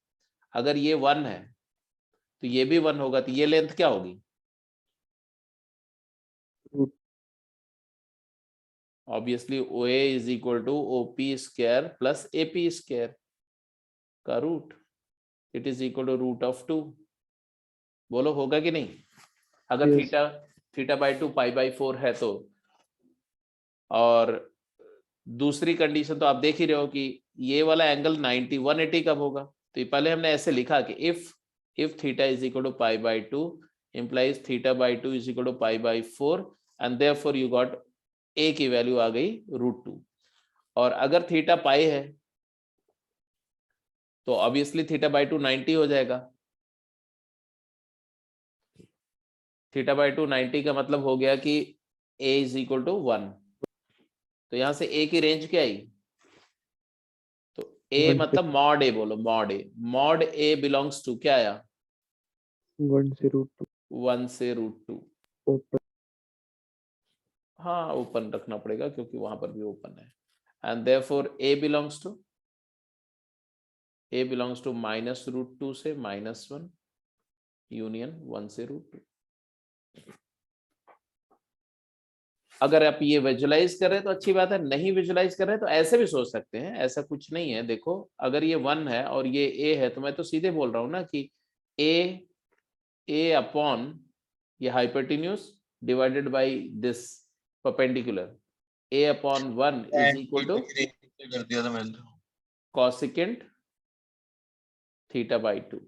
अगर ये 1 है तो ये भी 1 होगा, तो ये लेंथ क्या होगी, obviously OA is equal to OP square plus AP square का रूट, इट इज इक्वल टू √2। बोलो होगा कि नहीं, अगर Yes. θ/2 π/4 है तो। और दूसरी कंडीशन तो आप देख ही रहे हो कि ये वाला एंगल 90 180 कब होगा, तो पहले हमने ऐसे लिखा कि if theta is equal to π/2 implies θ/2 is equal to π/4 and therefore you got A की वैल्यू आ गई √2। और अगर थीटा पाई है तो ऑब्वियसली θ/2 90 हो जाएगा, θ/2 90 का मतलब हो गया कि A इज इक्वल टू 1। तो यहां से A की रेंज क्या आई, तो A 1 से मतलब मॉड A, बोलो मॉड A बिलोंग्स टू क्या आया, 1 से √2 1 से √2। ओपन। हाँ ओपन रखना पड़ेगा क्योंकि वहां पर भी ओपन है, and therefore A belongs to -√2 से -1 यूनियन 1 से √2। अगर आप ये विजुलाइज कर रहे हैं तो अच्छी बात है, नहीं विजुलाइज कर रहे हैं तो ऐसे भी सोच सकते हैं, ऐसा कुछ नहीं है। देखो अगर ये 1 है और ये A है तो मैं तो सीधे बोल रहा हूं ना कि A अपॉन ये hypotenuse divided by this perpendicular, A upon 1 is equal to कर दिया था मैंने तो। Cosecant θ/2।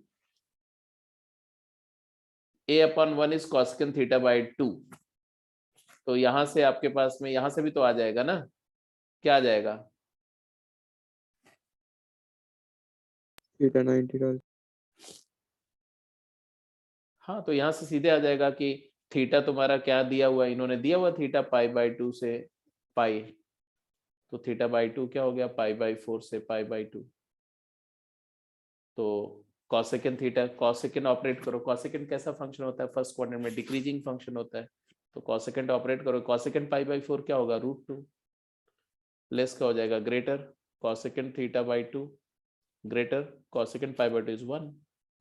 A upon 1 is cosecant θ/2। तो यहां से आपके पास में यहां से भी तो आ जाएगा ना, क्या आ जाएगा, थीटा 90 डाल। हाँ तो यहां से सीधे आ जाएगा कि थीटा तुम्हारा क्या दिया हुआ है, इन्होंने दिया हुआ थीटा π/2 से पाई, तो θ/2 क्या हो गया π/4 से π/2। तो कॉसेकेंट थीटा, कॉसेकेंट ऑपरेट करो, कॉसेकेंट कैसा फंक्शन होता है, फर्स्ट क्वाड्रेंट में डिक्रीजिंग फंक्शन होता है, तो कॉसेकेंट ऑपरेट करो, कॉसेकेंट π/4 क्या होगा √2, लेस क्या हो जाएगा ग्रेटर, कॉसेकेंट θ/2 ग्रेटर कॉसेकेंट π/2 इज 1।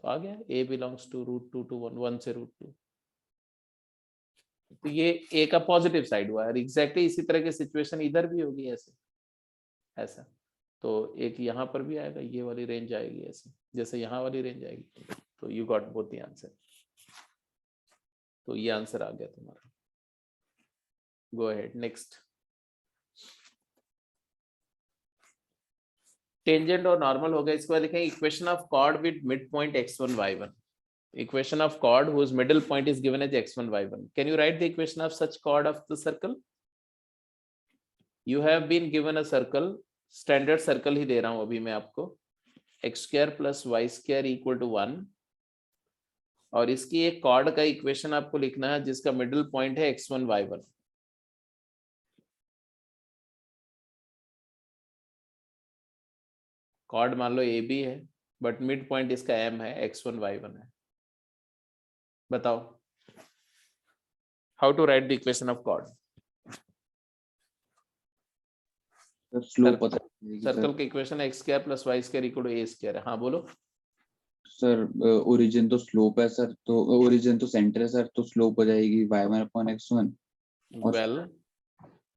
तो आ गया A बिलोंग्स टू √2 to 1 से √2। तो ये A का पॉजिटिव साइड हुआ है, एग्जैक्टली इसी तरह की सिचुएशन इधर भी होगी ऐसे ऐसा, तो एक यहाँ पर भी आएगा, ये वाली रेंज आएगी ऐसे जैसे यहाँ वाली रेंज आएगी, तो you got both the answer. तो ये आंसर आ गया तुम्हारा। Go ahead next. टेंजेंट और नॉर्मल हो गया। इसके बाद लिखेंगे equation of chord with mid point x1 y1. Equation of chord whose middle point is given as x1 y1. Can you write the equation of such chord of the circle? You have been given a circle, standard circle ही दे रहा हूं अभी मैं आपको, x square plus y square equal to 1, और इसकी एक chord का equation आपको लिखना है जिसका मिडिल पॉइंट है x1 y1. chord मान लो AB है, बट मिड पॉइंट इसका M है, x1 y1 है. बताओ how to write the equation of chord? Slope पता है सर्कल की equation x square plus y square equal to a square है. हाँ बोलो. सर, ओरिजिन तो स्लोप है सर, तो ओरिजिन तो सेंटर है सर, तो स्लोप हो जाएगी y1 अपॉन x1. वेल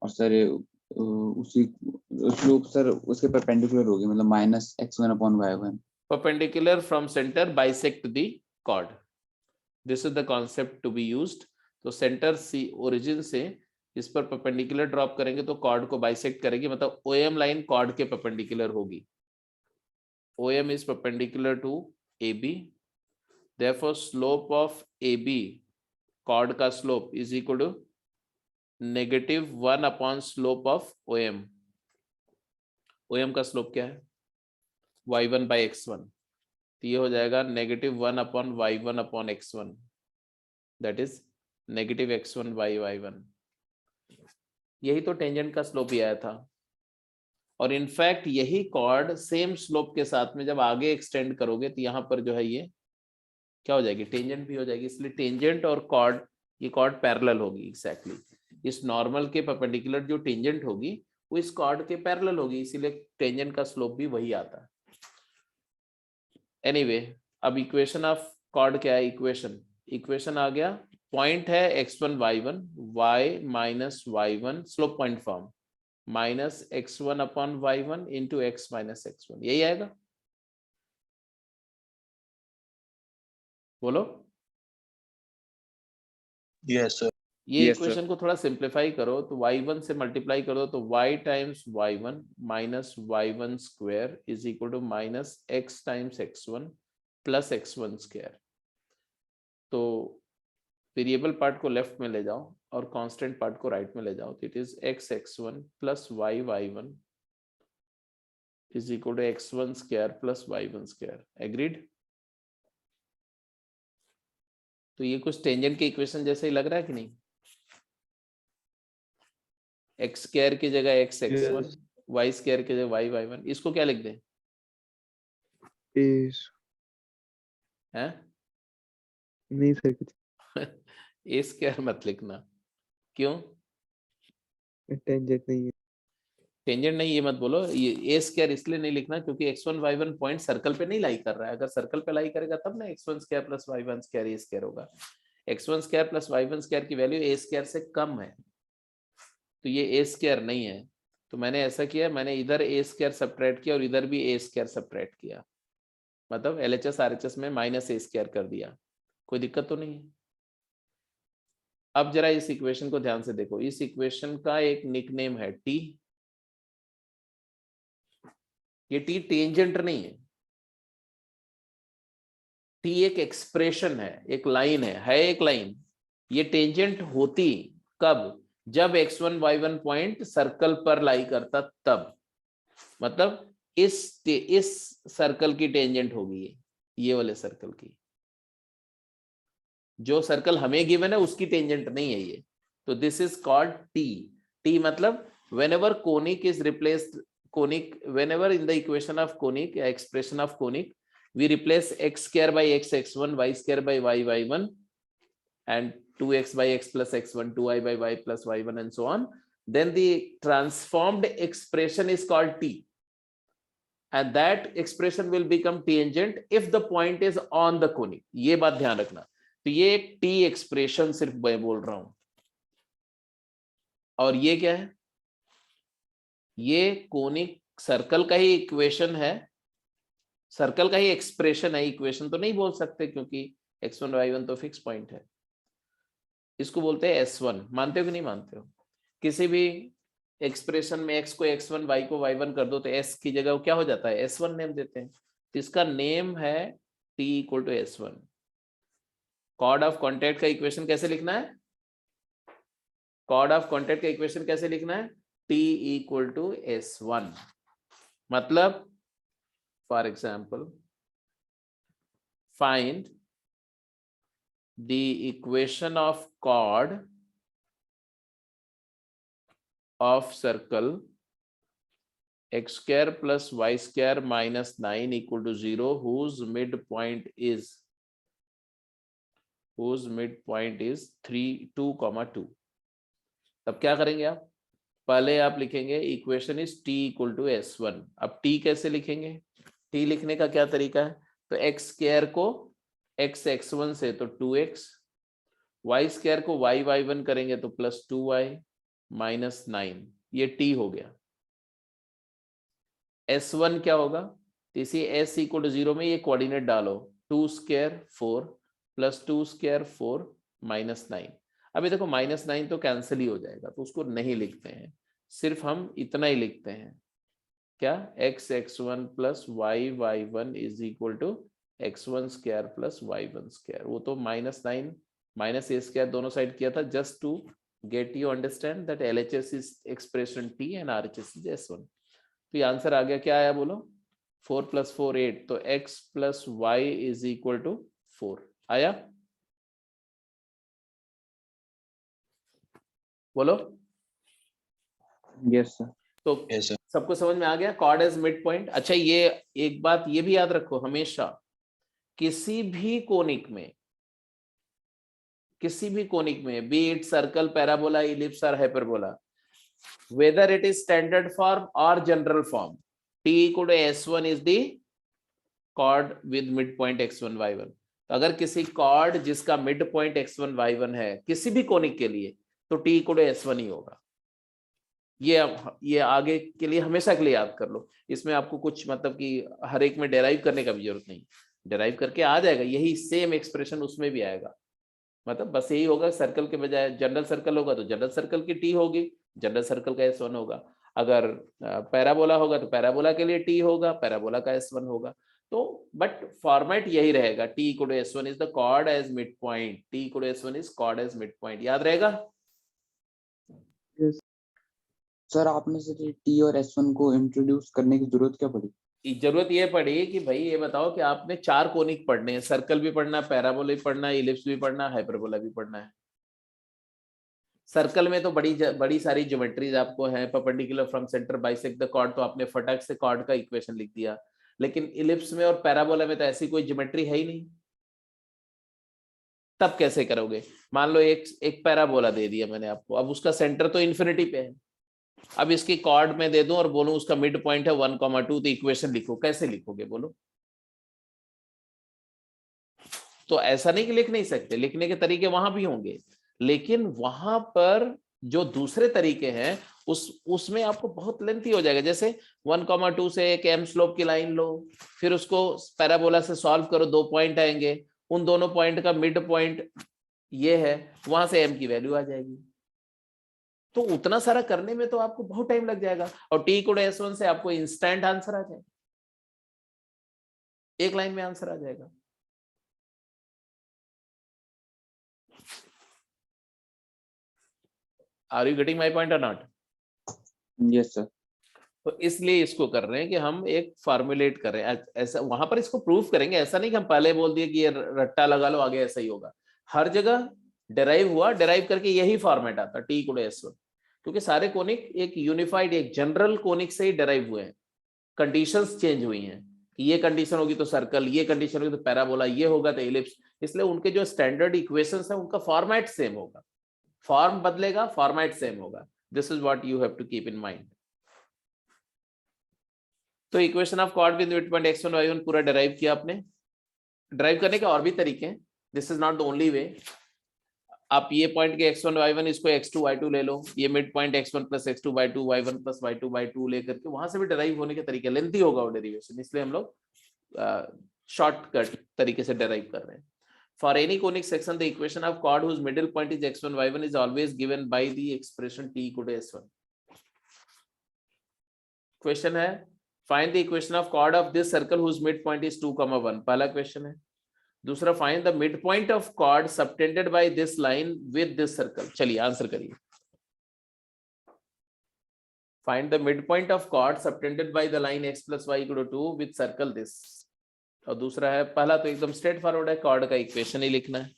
और सर उसी स्लोप सर उसके परपेंडिकुलर होगी, मतलब minus x1 upon y1. perpendicular from center bisect the chord. This is the concept to be used. तो सेंटर सी ओरिजिन से इस पर परपेंडिकुलर ड्रॉप करेंगे तो कॉर्ड को बाइसेक्ट करेगी, मतलब OM लाइन कॉर्ड के परपेंडिकुलर होगी. OM is perpendicular to AB. Therefore slope of AB, chord का slope is equal to -1 upon slope of OM. OM का स्लोप क्या है? y1 by x1. तो ये हो जाएगा -1 upon y1 upon x1. That is -x1 by y1. यही तो टेंजेंट का स्लोप ही आया था. और इनफैक्ट यही कॉर्ड सेम स्लोप के साथ में जब आगे एक्सटेंड करोगे तो यहाँ पर जो है ये क्या हो जाएगी? टेंजेंट भी हो जाएगी. इसलिए टेंजेंट और कॉर्ड, ये कॉर्ड पैरेलल होगी. एग्जैक्टली इस नॉर्मल के परपेंडिकुलर जो टेंजेंट होगी वो इस कॉर्ड के पैरेलल होगी, इसीलिए टेंजेंट का स्लोप भी वही आता है. एनीवे, अब इक्वेशन ऑफ कॉर्ड क्या है? इक्वेशन आ गया, पॉइंट है x1 y1, y minus y1 slope point form minus x1 upon y1 into x minus x1. यही आएगा? बोलो. Yes sir. ये Yes, sir. इक्वेशन को थोड़ा सिंप्लीफाई करो तो y1 से मल्टीप्लाई कर दो तो y times y1 minus y1 square is equal to minus x times x1 plus x1 square. तो वेरिएबल पार्ट को लेफ्ट में ले जाओ और कांस्टेंट पार्ट को राइट में ले जाओ. तो it is x(x1) plus y(y1) is equal to x1 square plus y1 square. Agreed? तो ये कुछ टेंजेंट के इक्वेशन जैसे ही लग रहा है कि नहीं? x स्क्वायर की जगह x(x1), y स्क्वायर की जगह y(y1). इसको क्या लिख दें? इस हैं? नहीं सर कुछ a स्क्वायर मत लिखना. क्यों? टेंजेंट नहीं है. टेंजेंट नहीं ये मत बोलो. ये a स्क्वायर इसलिए नहीं लिखना क्योंकि x1 y1 पॉइंट सर्कल पे नहीं लाई कर रहा है. अगर सर्कल पे लाई करेगा तब ना x1 square plus y1 square a square होगा. x1 square plus y1 square की वैल्यू a स्क्वायर से कम है, तो ये a स्क्वायर नहीं है. तो मैंने ऐसा किया, मैंने इधर a स्क्वायर सब्ट्रैक्ट किया और इधर भी a स्क्वायर सब्ट्रैक्ट किया, मतलब LHS RHS में माइनस a स्क्वायर कर दिया. कोई दिक्कत तो नहीं है? अब जरा इस इक्वेशन को ध्यान से देखो. इस इक्वेशन का एक निकनेम है t. ये t टेंजेंट नहीं है. t एक एक्सप्रेशन है, एक लाइन है एक लाइन. ये टेंजेंट होती कब? जब x1 y1 पॉइंट सर्कल पर लाई करता तब. मतलब इस सर्कल की टेंजेंट होगी ये वाले सर्कल की. जो सर्कल हमें गिवन है उसकी टेंजेंट नहीं है ये. तो दिस इज कॉल्ड t. मतलब whenever conic is replaced, whenever in the equation of conic, expression of conic, we replace x square by x(x1), y square by y(y1), and 2x by x plus x1, 2y by y plus y1, and so on, then the transformed expression is called t, and that expression will become tangent if the point is on the conic. ये बात ध्यान रखना. तो ये एक t expression सिर्फ मैं बोल रहा हूं. और ये क्या है? ये कोनिक सर्कल का ही इक्वेशन है, सर्कल का ही एक्सप्रेशन है. इक्वेशन तो नहीं बोल सकते क्योंकि x1 y1 तो फिक्स पॉइंट है. इसको बोलते हैं S1. मानते हो कि नहीं मानते हो? किसी भी एक्सप्रेशन में x को x1 y को y1 कर दो तो s की जगह क्या हो जाता है, s1 नेम देते हैं, तो इसका नेम है t equal to s1। Chord of contact का इक्वेशन कैसे लिखना है, कॉर्ड ऑफ कॉन्टैक्ट का इक्वेशन कैसे लिखना है, t इक्वल टू s1। मतलब for example find the equation of chord of circle x square plus y square minus 9 equal to 0 whose midpoint is 3 2,2। तब क्या करेंगे आप, पहले आप लिखेंगे equation is t equal to s1। अब t कैसे लिखेंगे, t लिखने का क्या तरीका है, तो x स्क्वायर को x x1 से तो 2x, y स्क्वायर को y y1 करेंगे तो प्लस 2y माइनस 9, ये t हो गया। s1 क्या होगा, इसी s इक्वल टू 0 में ये कोऑर्डिनेट डालो, 2 स्क्वायर 4 प्लस 2 स्क्वायर 4 माइनस 9। अभी देखो माइनस 9 तो कैंसिल ही हो जाएगा, तो उसको नहीं लिखते हैं, सिर्फ हम इतना ही लिखते हैं, क्या, x x1 plus y y1 is equal to x1 square plus y1 square. वो तो माइनस 9 माइनस a स्क्वायर दोनों साइड किया था, just to get you understand that LHS is expression t and RHS is s1। तो ये answer आ गया, क्या आया बोलो, 4 प्लस 4 8, तो x plus y is equal to 4 आया, बोलो। Yes sir. तो Yes, sir. सबको समझ में आ गया, कॉर्ड एज मिड पॉइंट। अच्छा ये एक बात ये भी याद रखो, हमेशा किसी भी कोनिक में B it circle, parabola, ellipse और hyperbola, whether it is standard form or general form, t equal to s1 is the chord with midpoint x1 y1। तो अगर किसी कॉर्ड जिसका मिड पॉइंट x1 y1 है किसी भी conic के लिए, तो t इक्वल टू s1 ही होगा। ये आगे के लिए हमेशा के लिए याद कर लो, इसमें आपको कुछ मतलब कि हर एक में डेराइव करने का भी जरूरत नहीं, डेराइव करके आ जाएगा, यही सेम एक्सप्रेशन उसमें भी आएगा। मतलब बस यही होगा, सर्कल के बजाय जनरल सर्कल होगा तो जनरल सर्कल की टी होगी, जनरल सर्कल का s1 होगा। अगर पैराबोला होगा तो पैराबोला के लिए टी होगा, पैराबोला का s1 होगा। तो बट फॉर्मेट यही रहेगा, t equal to s1 is the chord as mid point, t equal to s1 is chord as mid point, याद रहेगा। यस सर आपने सर टी और S1 को इंट्रोड्यूस करने की जरूरत क्या पड़ी? जरूरत ये पड़ी कि भाई ये बताओ कि आपने 4 कोनिक पढ़ने हैं, सर्कल भी पढ़ना है, पैराबोला भी पढ़ना है, इलिप्स भी पढ़ना है, हाइपरबोला भी पढ़ना है। सर्कल में तो बड़ी सारी ज्योमेट्रीज आपको है, perpendicular from centre bisect the chord, तो आपने फटाक से कॉर्ड का इक्वेशन लिख दिया। लेकिन इलिप्स में और पैराबोला में तो ऐसी कोई ज्योमेट्री है ही नहीं, तब कैसे करोगे। मान लो एक पैराबोला दे दिया मैंने आपको, अब उसका सेंटर तो इन्फिनिटी पे है, अब इसकी कॉर्ड में दे दूं और बोलूं उसका मिड पॉइंट है 1,2, तो इक्वेशन लिखो, कैसे लिखोगे बोलो। तो ऐसा नहीं कि लिख नहीं सकते, लिखने के तरीके वहां भी होंगे, लेकिन वहां पर जो दूसरे तरीके हैं उसमें आपको बहुत लेंथी हो जाएगा। जैसे 1,2 से एक एम स्लोप की लाइन लो, फिर उसको पैराबोला से सॉल्व करो, 2 पॉइंट आएंगे, उन दोनों पॉइंट का मिड पॉइंट ये है, वहां से एम की वैल्यू आ जाएगी। तो उतना सारा करने में तो आपको बहुत टाइम लग जाएगा, और टी इक्वल टू s1 से आपको इंस्टेंट आंसर आ जाएगा, एक लाइन में आंसर आ जाएगा। Are you getting my point or not? Yes sir. तो इसलिए इसको कर रहे हैं कि हम एक फॉर्मुलेट कर रहे हैं, ऐसा वहां पर इसको प्रूफ करेंगे। ऐसा नहीं कि हम पहले बोल दिए कि ये रट्टा लगा लो आगे ऐसा ही होगा, हर जगह डेराइव हुआ, डेराइव करके यही फॉर्मेट आता टी इक्वल टू s1, क्योंकि सारे कोनिक एक यूनिफाइड एक जनरल कोनिक से ही डेराइव हुए हैं, कंडीशंस चेंज हुई हैं कि ये कंडीशन होगी तो सर्कल, ये कंडीशन होगी तो पैराबोला, ये होगा तो इलिप्स, इसलिए उनके जो स्टैंडर्ड इक्वेशंस है उनका फॉर्मेट सेम होगा, फॉर्म बदलेगा, फॉर्मेट सेम होगा। This is what you have to keep in mind. तो equation of chord with mid point x1 y1 पूरा डेराइव किया आपने। ड्राइव करने के और भी तरीके हैं, this is not the only way. आप ये पॉइंट के x1 y1 इसको x2 y2 ले लो, ये mid point x1 plus x2 y2 y1 plus y2 y2 लेकर के वहां से भी डेराइव होने के तरीके, लेंथी होगा वो डेरिवेशन, इसलिए हम लोग शॉर्टकट तरीके से डेराइव कर रहे हैं। For any conic section the equation of chord whose middle point is x1 y1 is always given by the expression t equal to s1। Question है find the equation of chord of this circle whose mid point is 2,1, पहला question है। दूसरा find the mid point of chord subtended by this line with this circle. चलिए answer करिए। Find the mid point of chord subtended bye the line x + y = 2 with circle this. और दूसरा है, पहला तो एकदम स्ट्रेट फॉरवर्ड है, cord का इक्वेशन ही लिखना है।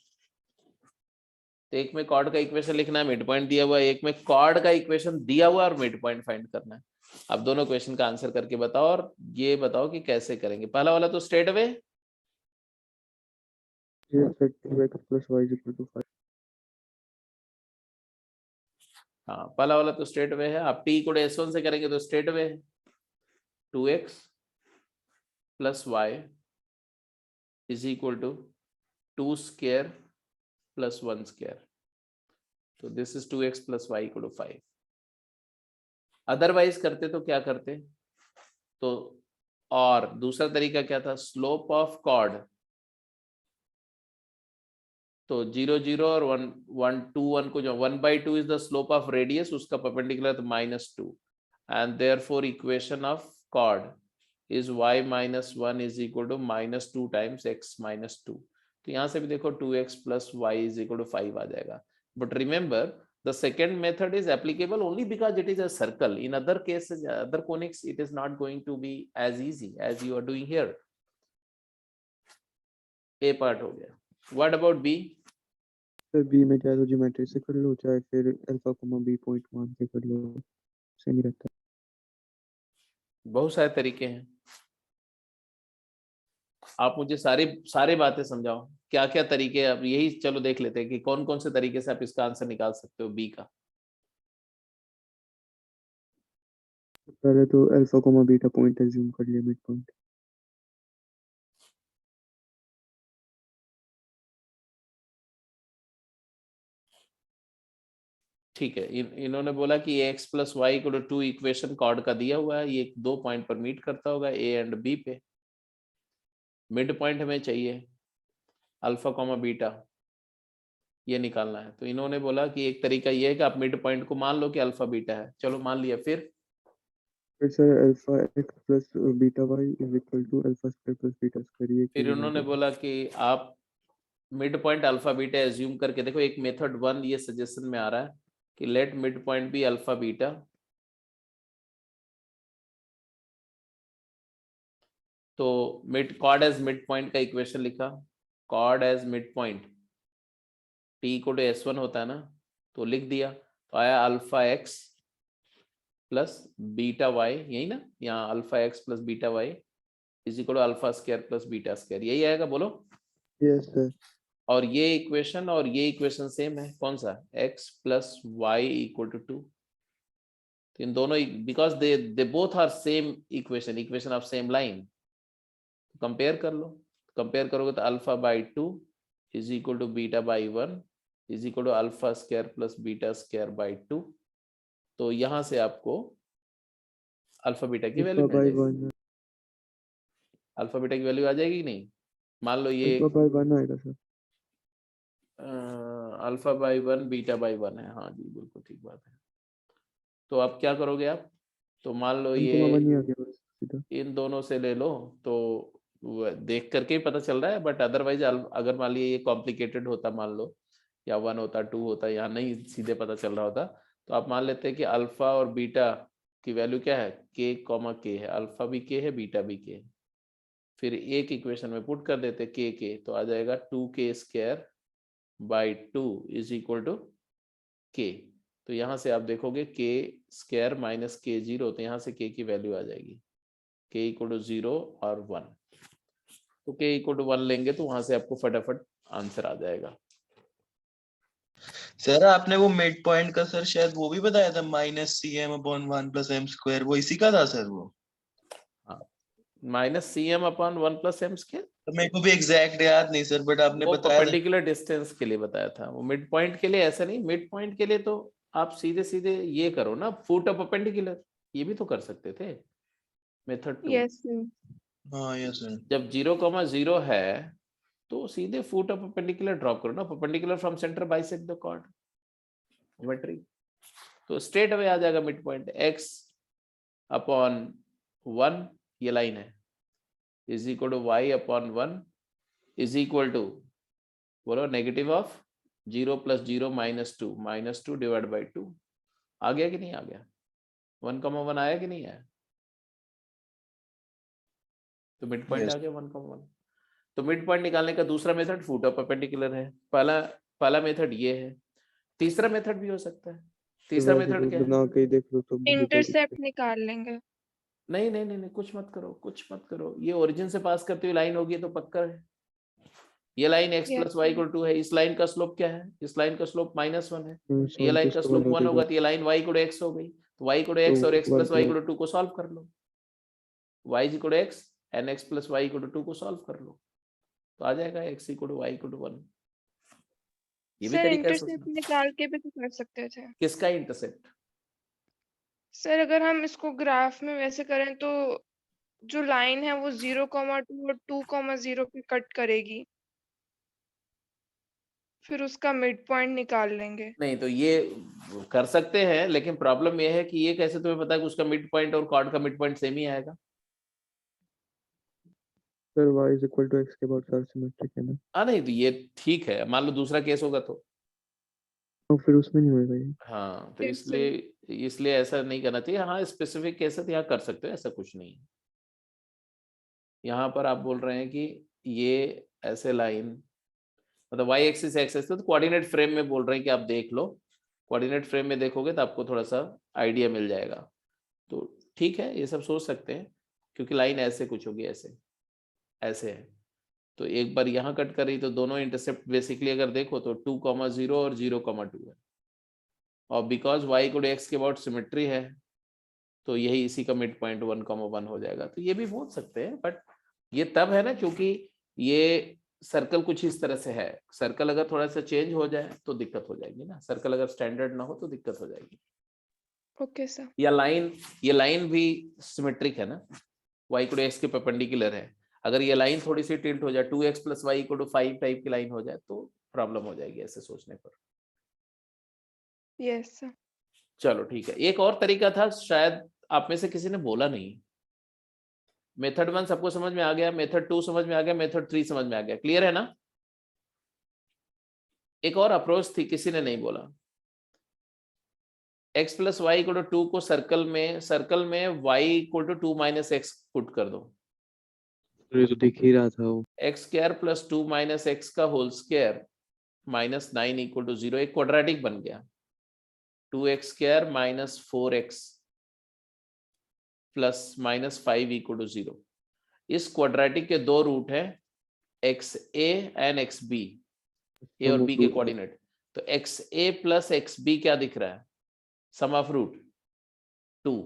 तो एक में कॉर्ड का इक्वेशन लिखना है, मिड पॉइंट दिया हुआ है, एक में कॉर्ड का इक्वेशन दिया हुआ है और मिड पॉइंट फाइंड करना है। अब दोनों क्वेश्चन का आंसर करके बताओ और ये बताओ कि कैसे करेंगे। पहला वाला तो straight away, Yes, sir, 2x + y = 5. हाँ पहला वाला तो स्ट्रेट अवे है। आप t को s1 से करेंगे तो स्ट्रेट अवे है, 2x + y = 2 square + 1 square। तो this is 2x + y = 5। Otherwise करते तो क्या करते तो, और दूसरा तरीका क्या था, स्लोप ऑफ कॉर्ड। तो 0 0 और 1 1 2 1 को जो 1/2 is the slope of radius, उसका परपेंडिकुलर तो -2, and therefore equation of chord is y - 1 = -2 times x - 2। तो यहाँ से भी देखो 2x + y = 5 आ जाएगा। But remember the second method is applicable only because it is a circle. In other cases, other conics, it is not going to be as easy as you are doing here. A part हो गया। What about B? Sir B में चाहे तो geometry से कर लो, चाहे फिर alpha comma B point मान के कर लो, सेम ही रहता है। बहुत सारे तरीके हैं, आप मुझे सारे बातें समझाओ, क्या क्या तरीके। अब यही चलो देख लेते हैं कि कौन कौन से तरीके से आप इसका आंसर निकाल सकते हो बी का। पहले तो alpha comma beta point assume कर लिया, मिड पॉइंट। ठीक है, इन्होंने बोला कि x + y = 2 इक्वेशन कॉर्ड का दिया हुआ है, ये 2 पॉइंट पर मीट करता होगा a एंड b पे। मिड पॉइंट हमें चाहिए अल्फा कॉमा बीटा, ये निकालना है। तो इन्होंने बोला कि एक तरीका ये है कि आप मिड पॉइंट को मान लो कि अल्फा बीटा है। चलो मान लिया, फिर sir alpha x + beta y = alpha square + beta square, ये फिर उन्होंने बोला कि आप mid point alpha beta assume करके देखो। एक मेथड 1 ये सजेशन में आ रहा है कि let mid point be alpha beta. तो mid chord as mid point का इक्वेशन लिखा, chord as mid point t = s1 होता है ना, तो लिख दिया। तो आया अल्फा x + बीटा y, यही ना, यहाँ alpha x + beta y = alpha square + beta square, यही आएगा बोलो। Yes sir. और ये इक्वेशन और ये इक्वेशन सेम है, कौन सा, x + y = 2। तो इन दोनों, because they both are same equation of same line, compare कर लो। कंपेयर करोगे तो α/2 = β/1 = alpha square + beta square by 2। तो यहां से आपको अल्फा बीटा की वैल्यू मिल जाएगी। अल्फा बीटा की वैल्यू आ जाएगी कि नहीं। मान लो ये अल्फा/1 आएगा सर। α/1 β/1 है, हाँ जी बिल्कुल ठीक बात है। तो आप क्या करोगे आप, तो मान लो ये 1, ही आ गया बस सीधा। इन दोनों से ले लो, तो देख करके ही पता चल रहा है। बट अदरवाइज अगर मान लीजिए ये कॉम्प्लिकेटेड होता, मान लो या 1 होता 2 होता, यहाँ नहीं सीधे पता चल रहा होता, तो आप मान लेते हैं कि अल्फा और बीटा की वैल्यू क्या है, k, k है, अल्फा भी k है, बीटा भी k है। फिर एक इक्वेशन में पुट कर देते k, तो आ जाएगा 2k² बाई 2 = k। तो यहाँ से आप देखोगे k² - k0, तो यहाँ से k की वैल्यू आ जाएगी k = 0 और 1। तो k = 1 लेंगे तो वहां से आपको फटाफट आंसर आ जाएगा। सर आपने वो मिड पॉइंट का सर शायद वो भी बताया था, -cm/1 + m², वो इसी का था सर वो। हाँ, -cm/1 + m²। तो मेरे को भी एग्जैक्ट याद नहीं सर, बट आपने वो बताया था। परपेंडिकुलर डिस्टेंस के लिए बताया था, वो मिड पॉइंट के लिए ऐसा नहीं। मिड पॉइंट के लिए तो आप सीधे सीधे ये करो ना, फुट ऑफ परपेंडिकुलर, ये भी तो कर सकते थे मेथड 2। Yes. हाँ यस सर। जब 0,0 है तो सीधे फुट ऑफ परपेंडिकुलर ड्रॉप करो ना, perpendicular from centre bisect the chord, geometry. तो स्ट्रेट अवे आ जाएगा मिड पॉइंट x अपॉन 1 ये लाइन है is equal to y upon 1 is equal to बोलो negative of 0 plus 0 minus two divide by 2। आ गया कि नहीं आ गया? 1,1 आया कि नहीं आया? तो मिड पॉइंट Yes. आ गया 1,1। तो मिड पॉइंट निकालने का दूसरा मेथड फुट ऑफ परपेंडिकुलर है। पहला मेथड ये है। तीसरा मेथड भी हो सकता है। तीसरा वैसे मेथड तो क्या है? बना के ही देख लो तो बहुत इंटरसेप्ट निकाल लेंगे। नहीं नहीं नहीं नहीं, कुछ मत करो। ये ओरिजिन से पास करते हुए लाइन होगी तो पक्का है। ये line x Yes, plus y equal 2 है। इस लाइन का स्लोप क्या है? इस लाइन का स्लोप -1 है। ये लाइन का स्लोप 1 होगा तो ये line y equal to x हो गई। तो y इक्वल टू x और x plus y equal to 2 को सॉल्व कर लो। y equal to x and x plus y equal to 2 को सॉल्व कर लो तो आ जाएगा x equal to y equal to 1। ये भी सर तरीका है इंटरसेप्ट सोचने। निकाल के भी तो कर सकते थे। किसका इंटरसेप्ट? सर अगर हम इसको ग्राफ में वैसे करें तो जो लाइन है वो 0,2 और 2,0 पे कट करेगी, फिर उसका मिड पॉइंट निकाल लेंगे। नहीं तो ये कर सकते हैं, लेकिन प्रॉब्लम ये है कि ये कैसे तुम्हें पता है कि उसका मिड पॉइंट और कॉर्ड का मिड पॉइंट सेम ही आएगा? Sir y is equal to x के बाद सर सिमेट्रिक है ना। नहीं तो ये ठीक है। मान लो दूसरा केस होगा तो फिर उसमें नहीं होएगा ये। हाँ, तो फिर से इसलिए ऐसा नहीं करना चाहिए। हाँ स्पेसिफिक केस है तो यहाँ कर सकते हो, ऐसा कुछ नहीं है। यहाँ पर आप बोल रहे हैं कि ये ऐसे लाइन मतलब y एक्सिस x एक्सिस, तो कोऑर्डिनेट फ्रेम में बोल रहे हैं कि आप देख लो। कोऑर्डिनेट फ्रेम में देखोगे तो आपको थोड़ा सा आइडिया मिल जाएगा। तो ठीक है, ये सब सोच सकते हैं क्योंकि लाइन ऐसे कुछ होगी, ऐसे है। तो एक बार यहाँ कट कर रही तो दोनों इंटरसेप्ट बेसिकली अगर देखो तो 2,0 और 0,2 है। और because y equal to x के अबाउट सिमेट्री है तो यही इसी का मिड पॉइंट 1,1 हो जाएगा। तो ये भी बोल सकते हैं, बट ये तब है ना क्योंकि ये सर्कल कुछ इस तरह से है। सर्कल अगर थोड़ा सा चेंज हो जाए तो दिक्कत हो जाएगी ना। सर्कल अगर स्टैंडर्ड ना हो तो दिक्कत हो जाएगी। Okay sir. या ये लाइन भी सिमेट्रिक है ना, y इक्वल टू x के परपेंडिकुलर है। अगर ये लाइन थोड़ी सी टिल्ट हो जाए 2x plus y equal to 5 type की लाइन हो जाए तो प्रॉब्लम हो जाएगी ऐसे सोचने पर। Yes sir. चलो ठीक है। एक और तरीका था, शायद आप में से किसी ने बोला नहीं। मेथड 1 सबको समझ में आ गया, मेथड 2 समझ में आ गया, मेथड 3 समझ में आ गया। क्लियर है ना? एक और अप्रोच थी, किसी ने नहीं बोला। x plus y equal to 2 को सर्कल में y equal to 2 minus x put कर दो। ये तो दिख ही रहा था वो। X square plus 2 minus x का whole square minus 9 equal to 0 एक क्वाड्रेटिक बन गया। 2x square minus 4x plus minus 5 equal to 0। इस क्वाड्रेटिक के दो रूट है XA एंड XB, ए और बी के कोऑर्डिनेट। तो XA प्लस XB क्या दिख रहा है? Sum of root 2।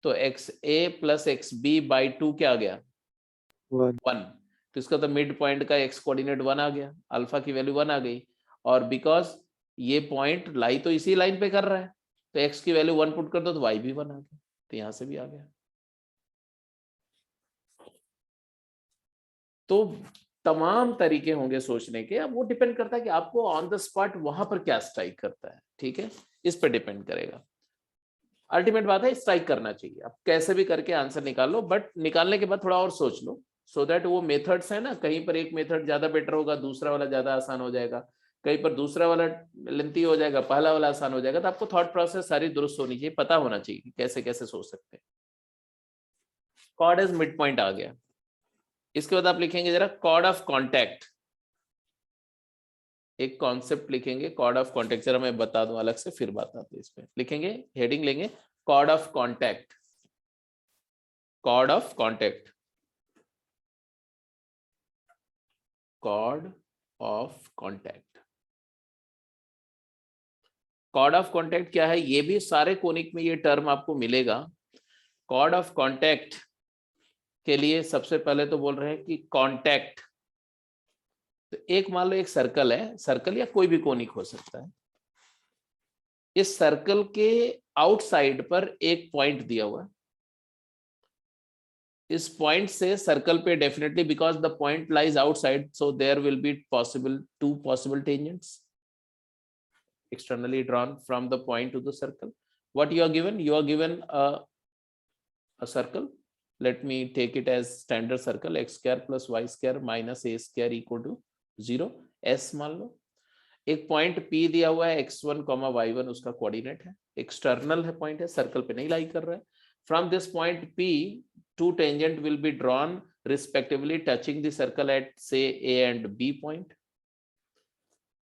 तो XA प्लस XB बाई 2 क्या आ गया? 1। तो इसका तो मिड पॉइंट का x कोऑर्डिनेट 1 आ गया, अल्फा की वैल्यू 1 आ गई। और बिकॉज ये पॉइंट लाई तो इसी लाइन पे कर रहा है तो x की वैल्यू 1 पुट कर दो तो y भी 1 आ गया। तो यहां से भी आ गया। तो तमाम तरीके होंगे सोचने के। अब वो डिपेंड करता है कि आपको ऑन द स्पॉट वहां पर क्या स्ट्राइक करता है। ठीक है, इस पर डिपेंड करेगा। अल्टीमेट बात है स्ट्राइक करना चाहिए। आप कैसे भी करके आंसर निकाल लो, बट निकालने के बाद थोड़ा और सोच लो सो दैट वो मेथड्स है ना, कहीं पर एक मेथड ज्यादा बेटर होगा, दूसरा वाला ज्यादा आसान हो जाएगा, कहीं पर दूसरा वाला लेंथी हो जाएगा, पहला वाला आसान हो जाएगा। तो आपको थॉट प्रोसेस सारी दुरुस्त होनी चाहिए, पता होना चाहिए कि कैसे कैसे सोच सकते हैं। कॉर्ड एज मिड पॉइंट आ गया। इसके बाद आप लिखेंगे जरा कॉर्ड ऑफ कॉन्टैक्ट। एक कॉन्सेप्ट लिखेंगे कॉर्ड ऑफ कॉन्टैक्ट, जरा मैं बता दूं अलग से फिर बात आती है इस पे। लिखेंगे, हेडिंग लेंगे chord of contact. Chord of contact, chord of contact. Chord of contact क्या है? ये भी सारे कोनिक में ये टर्म आपको मिलेगा। कॉर्ड ऑफ कॉन्टैक्ट के लिए सबसे पहले तो बोल रहे हैं कि कॉन्टैक्ट। तो एक मान लो एक सर्कल है, सर्कल या कोई भी कोनिक हो सकता है। इस सर्कल के आउटसाइड पर एक पॉइंट दिया हुआ है। इस पॉइंट से सर्कल पे definitely, because the point lies outside, so there will be two possible tangents externally drawn from the point to the circle. What you are given? You are given a circle. Let me take it as standard circle, x square plus y square minus a square equal to 0. S मान लो, एक point P दिया हुआ है, x1, y1 उसका coordinate है, external है point है, circle पे नहीं लाई कर रहा है. From this point P, two tangent will be drawn respectively touching the circle at say A and B point.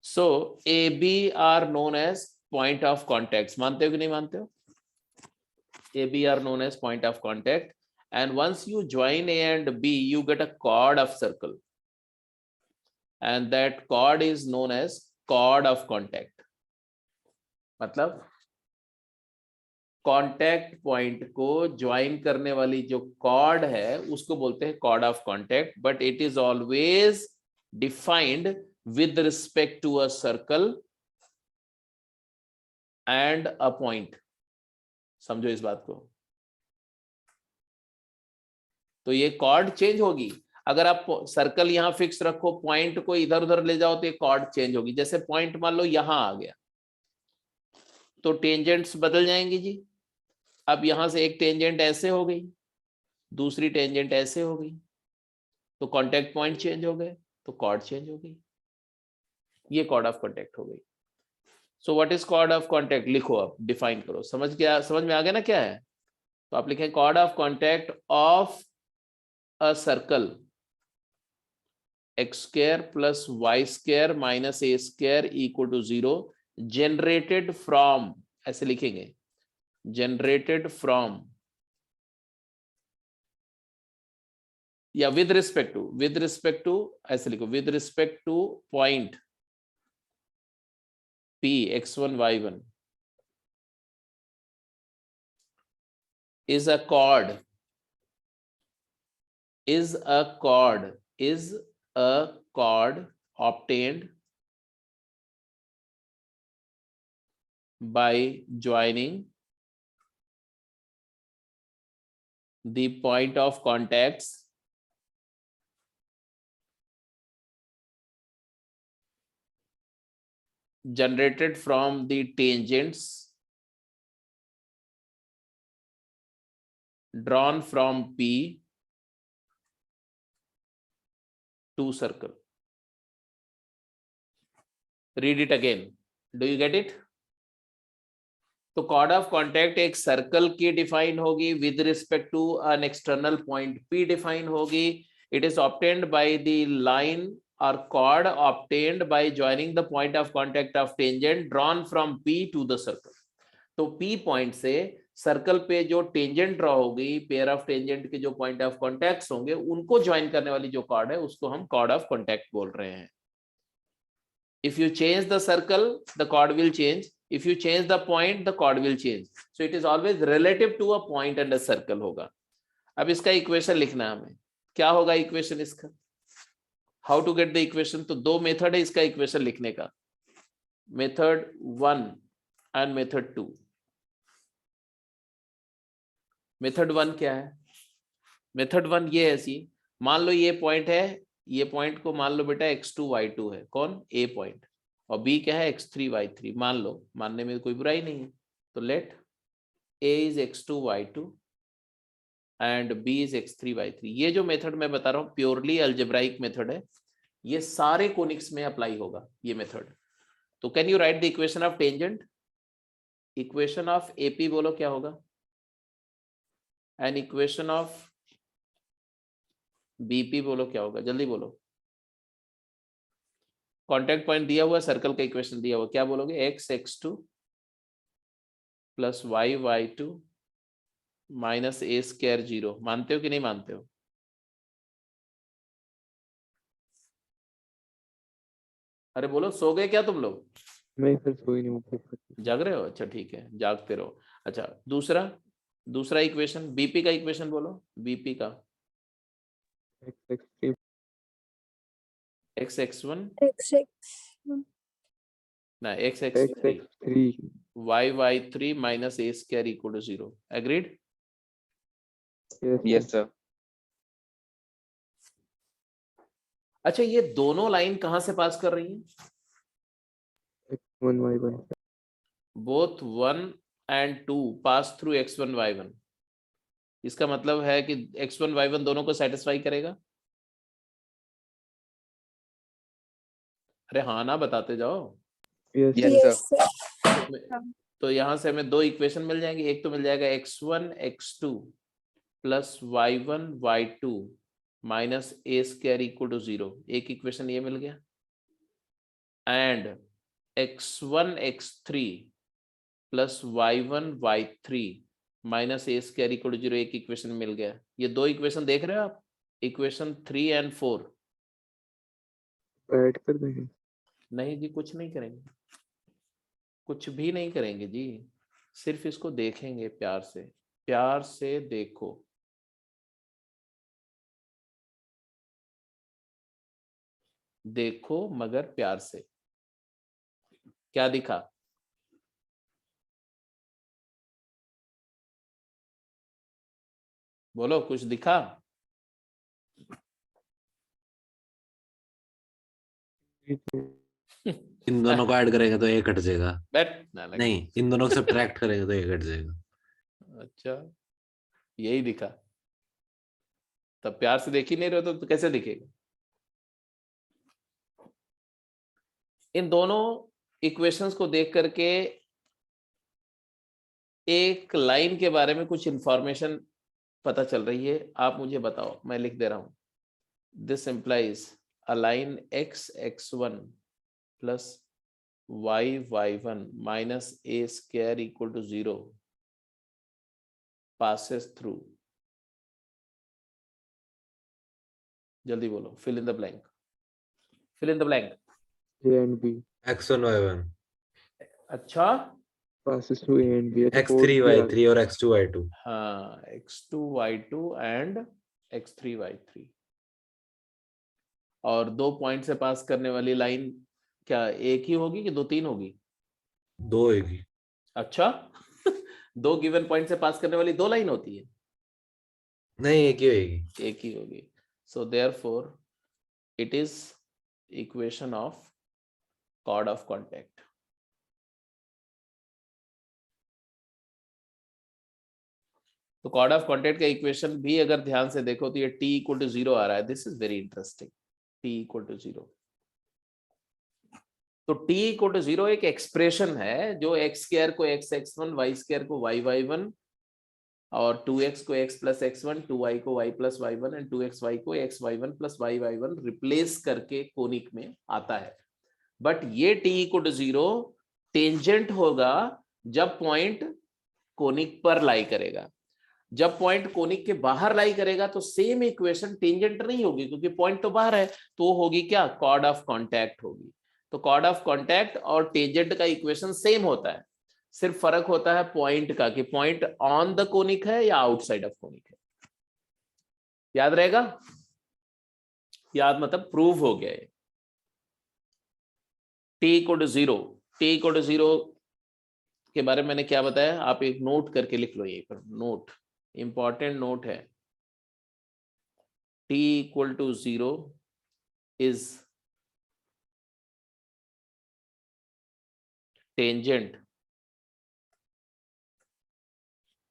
So AB are known as point of contacts. मानते हो कि नहीं मानते हो? AB are known as point of contact, and once you join A and B, you get a chord of circle, and that chord is known as chord of contact. मतलब contact point को join करने वाली जो chord है उसको बोलते हैं chord of contact, but it is always defined with respect to a circle and a point. समझो इस बात को. तो ये कॉर्ड चेंज होगी. अगर आप सर्कल यहां फिक्स रखो, पॉइंट को इधर उधर ले जाओ तो ये कॉर्ड चेंज होगी. जैसे पॉइंट मान लो यहां आ गया तो टेंजेंट्स बदल जाएंगी जी. अब यहां से एक टेंजेंट ऐसे हो गई, दूसरी टेंजेंट ऐसे हो गई, तो कांटेक्ट पॉइंट चेंज हो गए, तो कॉर्ड चेंज हो गई. ये कॉर्ड ऑफ कांटेक्ट हो गई. So what is chord of contact? लिखो, अब डिफाइन करो. समझ में आ गया ना क्या है? तो आप लिखें chord of contact of a circle x square plus y square minus a square equal to 0 generated from, ऐसे लिखेंगे, generated from या with respect to ऐसे लिखो, with respect to point P x1 y1 is a chord obtained by joining the point of contacts generated from the tangents drawn from P to circle. Read it again. Do you get it? तो chord of contact एक circle की define होगी, with respect to an external point P define होगी. It is obtained by the line और chord obtained by joining the point of contact of tangent drawn from P to the circle. तो P point से circle पे जो tangent draw होगी, pair of tangent के जो point of contacts होंगे उनको ज्वाइन करने वाली जो कॉर्ड है उसको हम कॉर्ड ऑफ कॉन्टैक्ट बोल रहे हैं. If you change the circle, the chord will change. If you change the point, the chord will change. So it is always relative to a point and a circle होगा. अब इसका equation लिखना है हमें. क्या होगा इक्वेशन इसका? How to get the equation? तो दो मेथड है इसका इक्वेशन लिखने का, मेथड 1 एंड मेथड 2. मेथड 1 क्या है? मेथड 1 ये है ऐसी, मान लो ये पॉइंट है, ये पॉइंट को मान लो बेटा x2 y2 है, कौन? A पॉइंट, और B क्या है? x3 y3. मान लो, मानने में कोई बुराई नहीं है. तो let A is x2 y2 and B is x3 y3. ये जो मेथड मैं बता रहा हूँ प्योरली अलजेब्राइक मेथड है, ये सारे कोनिक्स में अप्लाई होगा ये मेथड. तो can you right the equation of tangent? Equation of AP बोलो क्या होगा, एंड इक्वेशन ऑफ BP बोलो क्या होगा, जल्दी बोलो. कॉन्टैक्ट पॉइंट दिया हुआ, सर्कल का इक्वेशन दिया हुआ, क्या बोलोगे? x x2 plus y y2 minus a square 0. मानते हो कि नहीं मानते हो? अरे बोलो, सो गए क्या तुम लोग? मैं फिर सोई नहीं हूँ. जाग रहे हो? अच्छा ठीक है, जागते रहो. अच्छा दूसरा इक्वेशन, BP का इक्वेशन बोलो. BP का x x1 ना x x3 y y3 minus a square equal to 0. Agreed? Yes sir. अच्छा, ये दोनों लाइन कहां से पास कर रही हैं? x1 y1. Both 1 and 2 pass through x1 y1, इसका मतलब है कि x1 y1 दोनों को सेटिस्फाई करेगा? अरे हाँ ना बताते जाओ। Yes yes sir. सर। तो यहाँ से हमें दो इक्वेशन मिल जाएंगे, एक तो मिल जाएगा x1 x2 plus y1 y2 minus A square equal to 0, एक इक्वेशन ये मिल गया, and x1 x3 plus y1 y3 minus A square equal to 0, एक इक्वेशन मिल गया। ये दो इक्वेशन देख रहे हो आप, इक्वेशन 3 एंड 4। ऐड कर देंगे। नहीं जी, कुछ नहीं करेंगे, कुछ भी नहीं करेंगे जी, सिर्फ इसको देखेंगे प्यार से। प्यार से देखो, देखो मगर प्यार से। क्या दिखा? बोलो, कुछ दिखा? इन दोनों को ऐड करेंगे तो एक हट जाएगा। बैठ ना लगे। नहीं, इन दोनों को सब्ट्रैक्ट करेंगे तो एक हट जाएगा। अच्छा, यही दिखा? तब प्यार से देख ही नहीं रहे तो कैसे दिखेगा? इन दोनों इक्वेशंस को देख करके एक लाइन के बारे में कुछ इंफॉर्मेशन पता चल रही है। आप मुझे बताओ, मैं लिख दे रहा हूं। This implies a line x x1 plus y y1 minus A square equal to 0 passes through, जल्दी बोलो, fill in the blank, fill in the blank। A and B x1 y1 अच्छा, passes through A and B। x3 y3 और x2 y2। हाँ, x2 y2 and x3 y3, और दो point से पास करने वाली लाइन क्या एक ही होगी कि दो तीन होगी? दो होगी। अच्छा दो गिवन पॉइंट से पास करने वाली दो लाइन होती है? नहीं, एक ही होगी। एक ही होगी। So therefore it is equation of chord of contact. तो कॉर्ड ऑफ कॉन्टैक्ट का इक्वेशन भी अगर ध्यान से देखो तो ये t इक्वल टू 0 आ रहा है। This is very interesting, t equal to 0। तो t इक्वल टू 0 एक एक्सप्रेशन है जो x स्क्वायर को x x1, y स्क्वायर को y y1 और 2x को x प्लस x1, 2y को y plus y1 and 2xy को x y1 plus y y1 replace करके कोनिक में आता है। बट ये t इक्वल टू 0 टेंजेंट होगा जब पॉइंट कोनिक पर लाई करेगा। जब पॉइंट कोनिक के बाहर लाई करेगा तो सेम इक्वेशन टेंजेंट नहीं होगी, क्योंकि पॉइंट तो बाहर है, तो होगी क्या? कॉर्ड ऑफ कॉन्टैक्ट होगी। तो कॉर्ड ऑफ कॉन्टैक्ट और टेंजेंट का इक्वेशन सेम होता है, सिर्फ फर्क होता है पॉइंट का, कि पॉइंट ऑन द कोनिक है या आउटसाइड ऑफ कोनिक है। याद रहेगा? याद मतलब प्रूव हो गया है। t equal to 0, t equal to 0 के बारे में मैंने क्या बताया, आप एक नोट करके लिख लो, यहीं पर नोट, इंपॉर्टेंट नोट है। t equal to 0 is tangent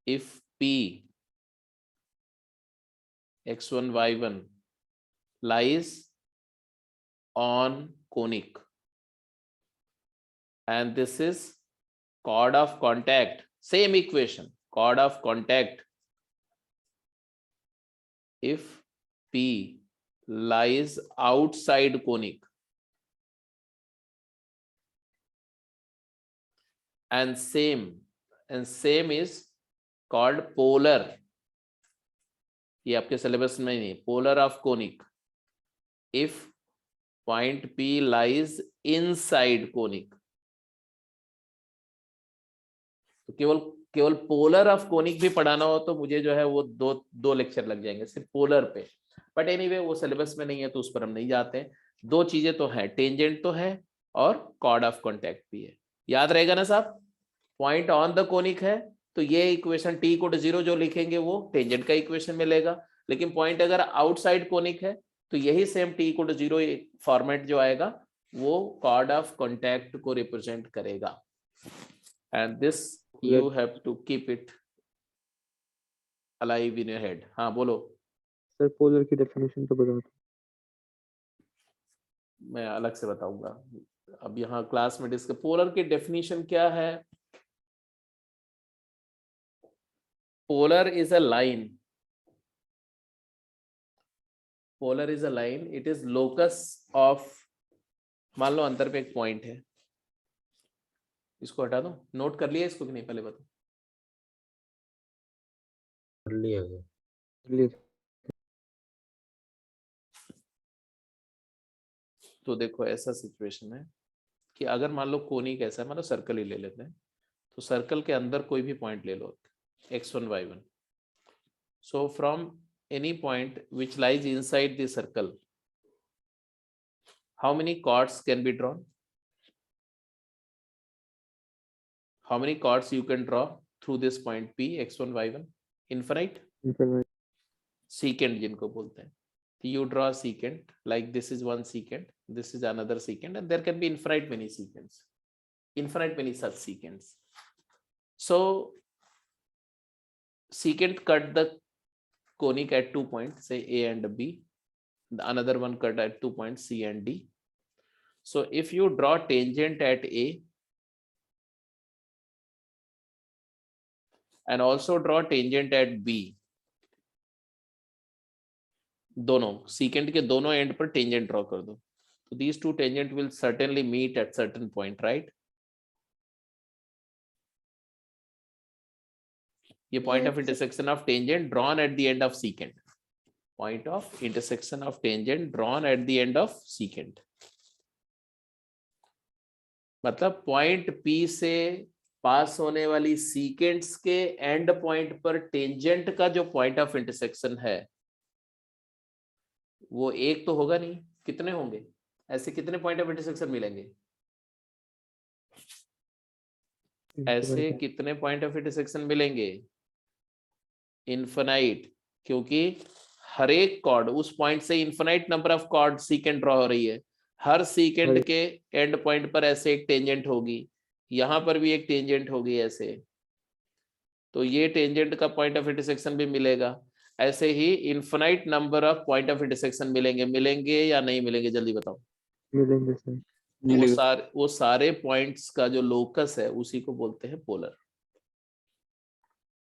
if p x1 y1 lies on conic, and this is chord of contact. Same equation, chord of contact if p lies outside conic, and same is called polar। ये आपके syllabus में नहीं, polar of conic if point P lies inside conic. तो केवल polar of conic भी पढ़ाना हो तो मुझे जो है वो दो लेक्चर लग जाएंगे सिर्फ पोलर पे। बट एनीवे वो सिलेबस में नहीं है तो उस पर हम नहीं जाते हैं। दो चीजें तो है, टेंजेंट तो है और कॉर्ड ऑफ कॉन्टैक्ट भी है। याद रहेगा ना साहब? पॉइंट ऑन द कोनिक है तो ये इक्वेशन t इक्वल टू 0 जो लिखेंगे वो टेंजेंट का इक्वेशन मिलेगा, लेकिन पॉइंट अगर आउटसाइड कोनिक है तो यही same t equal to 0 format जो आएगा वो कॉर्ड ऑफ कॉन्टैक्ट को रिप्रेजेंट करेगा। And this you have to keep it alive in your head. हाँ बोलो. सर पोलर की डेफिनेशन तो बता दो. मैं अलग से बताऊंगा. अब यहाँ क्लास में डिस्कस. पोलर की डेफिनेशन क्या है? Polar is a line. Polar is a line. It is locus of. मान लो अंतर पे एक पॉइंट है. इसको हटा दो. नोट कर लिया इसको कि नहीं पहले बताओ. कर लिया गया. चलिए तो देखो ऐसा सिचुएशन है कि अगर मान लो कोनी कैसा है, मान लो सर्कल ही ले लेते हैं. तो सर्कल के अंदर कोई भी पॉइंट ले लो, x1 y1. So from any point which lies inside the circle, how many chords can be drawn? How many chords you can draw through this point P, x1 y1? Infinite. infinite. Secant जिनको बोलते हैं. You draw a secant, like this is one secant, this is another secant, and there can be infinite many secants, infinite many such secants. So secant cut the conic at 2 points, say A and B. The another one cut at 2 points C and D. So if you draw tangent at A and also draw tangent at B, दोनों secant के दोनों and पर tangent draw कर दो. तो these two tangent will certainly meet at certain point, right? ये point of intersection of tangent drawn at the end of secant. Point of intersection of tangent drawn at the end of secant. मतलब point P से पास होने वाली secants के end point पर tangent का जो पॉइंट ऑफ इंटरसेक्शन है वो एक तो होगा नहीं, कितने होंगे? ऐसे कितने पॉइंट ऑफ इंटरसेक्शन मिलेंगे? ऐसे कितने पॉइंट ऑफ इंटरसेक्शन मिलेंगे? इनफिनाइट. क्योंकि हर एक कॉर्ड उस पॉइंट से infinite number of chord secant draw हो रही है. हर सीकेंट के एंड पॉइंट पर ऐसे एक टेंजेंट होगी, यहां पर भी एक टेंजेंट होगी ऐसे. तो ये टेंजेंट का पॉइंट ऑफ इंटरसेक्शन भी मिलेगा. ऐसे ही infinite number of point of intersection मिलेंगे या नहीं मिलेंगे? जल्दी बताओ. मिलेंगे सर. वो सारे पॉइंट्स का जो लोकस है उसी को बोलते हैं पोलर.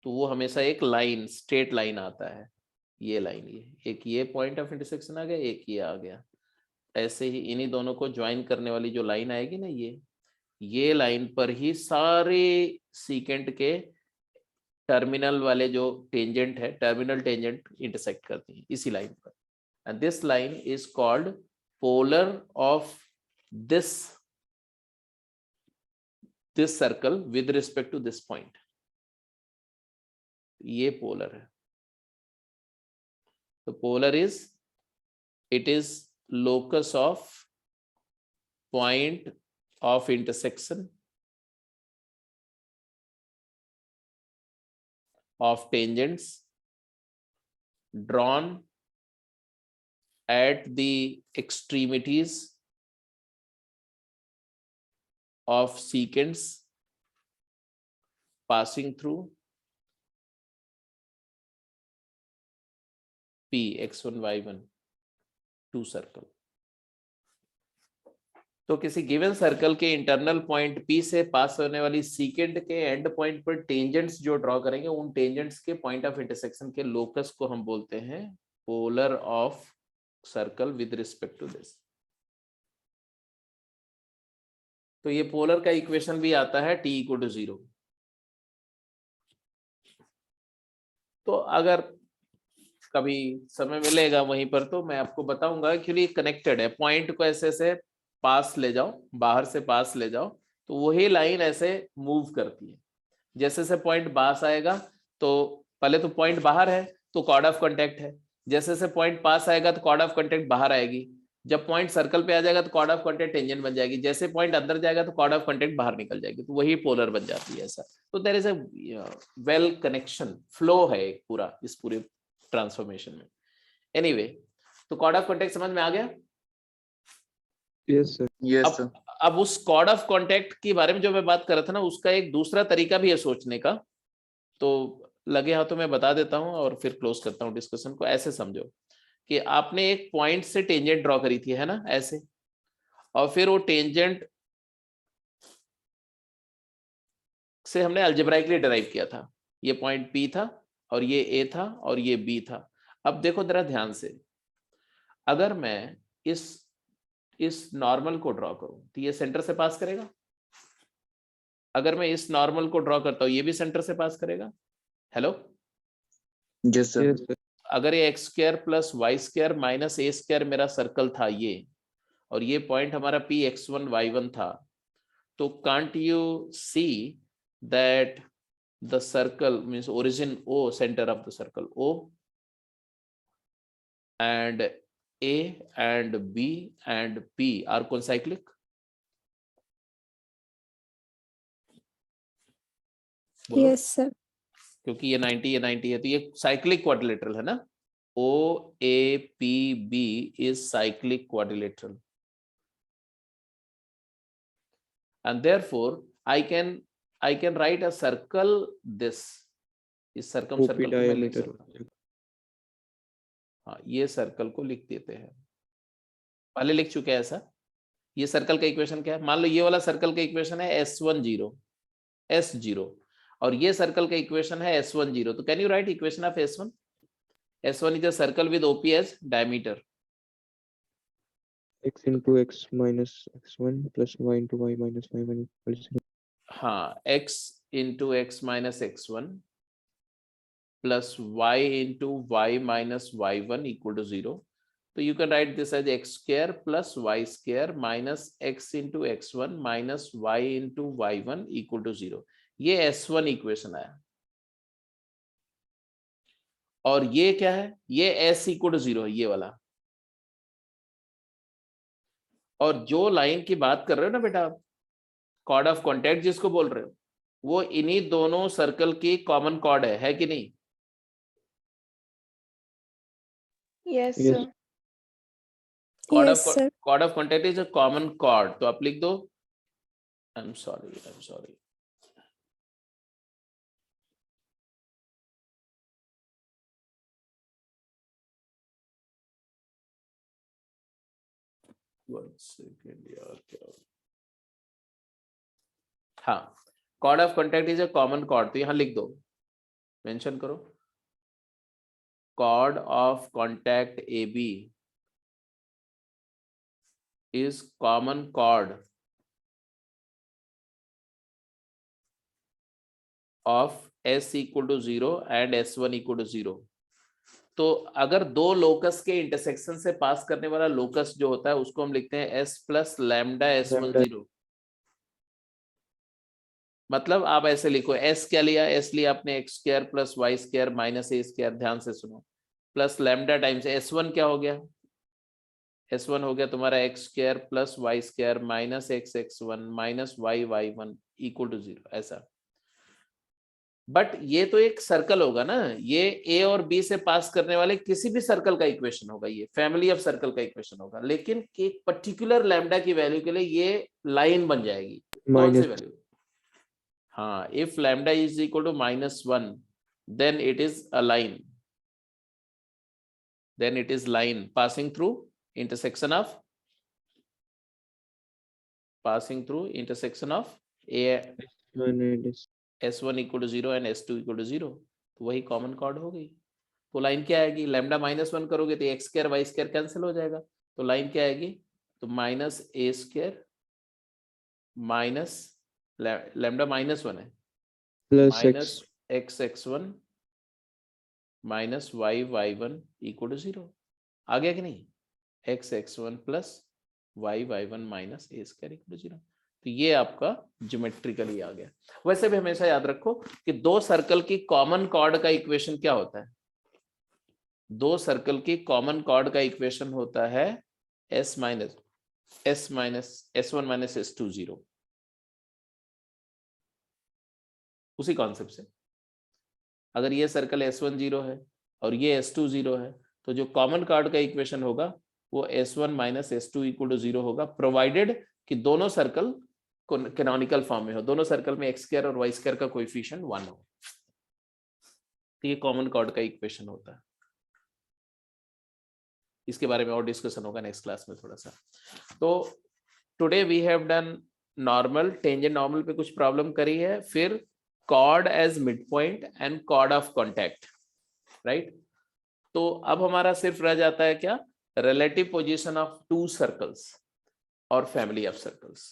तो वो हमेशा एक लाइन, स्ट्रेट लाइन आता है. ये लाइन, ये पॉइंट ऑफ इंटरसेक्शन आ गया, एक ये आ गया. ऐसे ही इन्हीं दोनों को ज्वाइन करने वाली जो लाइन आएगी ना, ये लाइन पर ही सारे सीकेंट के टर्मिनल वाले जो टेंजेंट है, टर्मिनल टेंजेंट इंटरसेक्ट करती हैं इसी लाइन पर. And this line is called polar of this circle with respect to this point. ये पोलर है. तो polar it is locus of point of intersection of tangents drawn at the extremities of secants passing through P, x1 y1 to circle. तो किसी given circle के internal point P से पास होने वाली सीकेंट के एंड पॉइंट पर tangents जो ड्रॉ करेंगे, उन टेंजेंट्स के पॉइंट ऑफ इंटरसेक्शन के लोकस को हम बोलते हैं polar of circle with respect to this. तो ये पोलर का इक्वेशन भी आता है T = 0. तो अगर कभी समय मिलेगा वहीं पर तो मैं आपको बताऊंगा. एक्चुअली कनेक्टेड है. पॉइंट को ऐसे से पास ले जाओ, बाहर से पास ले जाओ, तो वही लाइन ऐसे मूव करती है. जैसे से पॉइंट पास आएगा तो पहले तो पॉइंट बाहर है तो कॉर्ड ऑफ कांटेक्ट है. जैसे से पॉइंट पास आएगा तो कॉर्ड ऑफ कांटेक्ट बाहर आएगी. जब पॉइंट सर्कल पे आ जाएगा तो कॉर्ड ऑफ कांटेक्ट टेंजेंट बन जाएगी. जैसे पॉइंट अंदर जाएगा तो कॉर्ड ऑफ कांटेक्ट बाहर निकल जाएगी. तो वही पोलर बन जाती है ऐसा. तो there is a well connection flow है एक पूरा इस पूरे ट्रांसफॉर्मेशन में. एनीवे, तो कॉर्ड ऑफ कांटेक्ट समझ में आ गया? Yes sir. Yes sir. अब उस कॉर्ड ऑफ कॉन्टैक्ट के बारे में जो मैं बात कर रहा था ना, उसका एक दूसरा तरीका भी है सोचने का, तो लगे हाथों मैं बता देता हूं और फिर क्लोज करता हूं डिस्कशन को। ऐसे समझो कि आपने एक पॉइंट से टेंजेंट ड्रॉ करी थी, है ना, ऐसे, और फिर वो टेंजेंट से हमने अलजेब्राइकली डिराइव किया था। ये पॉइंट P था और ये A था और ये B था। अब देखो जरा ध्यान से, अगर मैं इस नॉर्मल को ड्रॉ करूं तो ये सेंटर से पास करेगा। अगर मैं इस नॉर्मल को ड्रॉ करता हूं ये भी सेंटर से पास करेगा। Hello, yes sir. Yes sir. अगर ये x square plus y square minus ए स्क्वायर मेरा सर्कल था ये, और ये पॉइंट हमारा P x1 y1 था, तो can't you see that the circle means origin O, center of the circle O, and A and B and P are concyclic? Yes sir. क्योंकि ये 90 ये 90 है, तो ये साइक्लिक क्वाड्रिलेटरल है ना। O A P B is cyclic quadrilateral, and therefore I can write a circle this, इस circum OP circle को मैं लिख diameter सकता हूँ। हाँ, ये सर्कल को लिख देते हैं, पहले लिख चुके हैं ऐसा। ये सर्कल का इक्वेशन क्या है? मान लो ये वाला सर्कल का इक्वेशन है S10 S0, और ये सर्कल का इक्वेशन है S10। तो can you right equation of S1? S1 is a circle with OP as diameter. x into x minus x1 plus y into y minus y1 equals 0. हाँ, x into x minus x1 plus y into y minus y1 equal to 0. So you can write this as x square plus y square minus x into x1 minus y into y1 equal to 0. ये S1 equation आया। और ये क्या है? ये S equal to 0 है, ये वाला। और जो लाइन की बात कर रहे हो ना बेटा, कॉर्ड ऑफ कॉन्टैक्ट जिसको बोल रहे हो, वो इन्हीं दोनों सर्कल की कॉमन कॉर्ड है कि नहीं? Yes Yes. sir. Yes sir. Chord of contact is a common chord, तो आप लिख दो, I'm sorry. One second यार, क्या? हाँ, chord of contact is a common chord, तो यहाँ लिख दो, मेंशन करो, chord of contact AB is common chord of S equal to 0 and S1 equal to 0. तो अगर दो लोकस के इंटरसेक्शन से पास करने वाला लोकस जो होता है उसको हम लिखते हैं S प्लस लैम्डा S10। मतलब आप ऐसे लिखो, S क्या लिया? S लिया आपने x square plus y square minus ए स्क्वायर, ध्यान से सुनो, प्लस लैम्डा टाइम्स S1 क्या हो गया? S1 हो गया तुम्हारा x square plus y square minus x x1 minus y y1 equal to 0, ऐसा। बट ये तो एक सर्कल होगा ना, ये ए और बी से पास करने वाले किसी भी सर्कल का इक्वेशन होगा, ये फैमिली ऑफ सर्कल का इक्वेशन होगा, लेकिन एक पर्टिकुलर लैम्डा की वैल्यू के लिए ये लाइन बन जाएगी। कौन सी वैल्यू? हाँ, if lambda is equal to -1 then it is a line, then it is line passing through intersection of A, S1 equal to 0 and S2 equal to 0, तो वही कॉमन कॉर्ड हो गई। तो लाइन क्या आएगी? लैम्डा -1 करोगे तो x square y square cancel हो जाएगा, तो लाइन क्या आएगी? तो माइनस ए स्क्वायर माइनस लैम्डा -1 है, minus x x1 minus y y1 equal to 0। आ गया कि नहीं? X x1 plus y y1 minus A square equal to 0। तो ये आपका ज्योमेट्रिकली आ गया। वैसे भी हमेशा याद रखो कि दो सर्कल की कॉमन कॉर्ड का इक्वेशन क्या होता है? दो सर्कल की कॉमन कॉर्ड का इक्वेशन होता है S minus S1 minus S2 0। उसी कॉन्सेप्ट से अगर ये सर्कल S1 0 है और ये S2 0 है, तो जो कॉमन कॉर्ड का इक्वेशन होगा वो S1 minus S2 equal to 0 होगा, प्रोवाइडेड कि दोनों सर्कल कैनोनिकल फॉर्म में हो, दोनों सर्कल में एक्स स्क्वायर और वाई स्क्वायर का कोएफिशिएंट 1 हो। तो ये कॉमन कॉर्ड का इक्वेशन होता है। इसके बारे में और डिस्कशन होगा नेक्स्ट क्लास में थोड़ा सा। तो today we have done normal, tangent normal पे कुछ प्रॉब्लम करी है, फिर chord as mid point and chord of contact, right. तो अब हमारा सिर्फ रह जाता है क्या, relative position of two circles और फैमिली ऑफ सर्कल्स,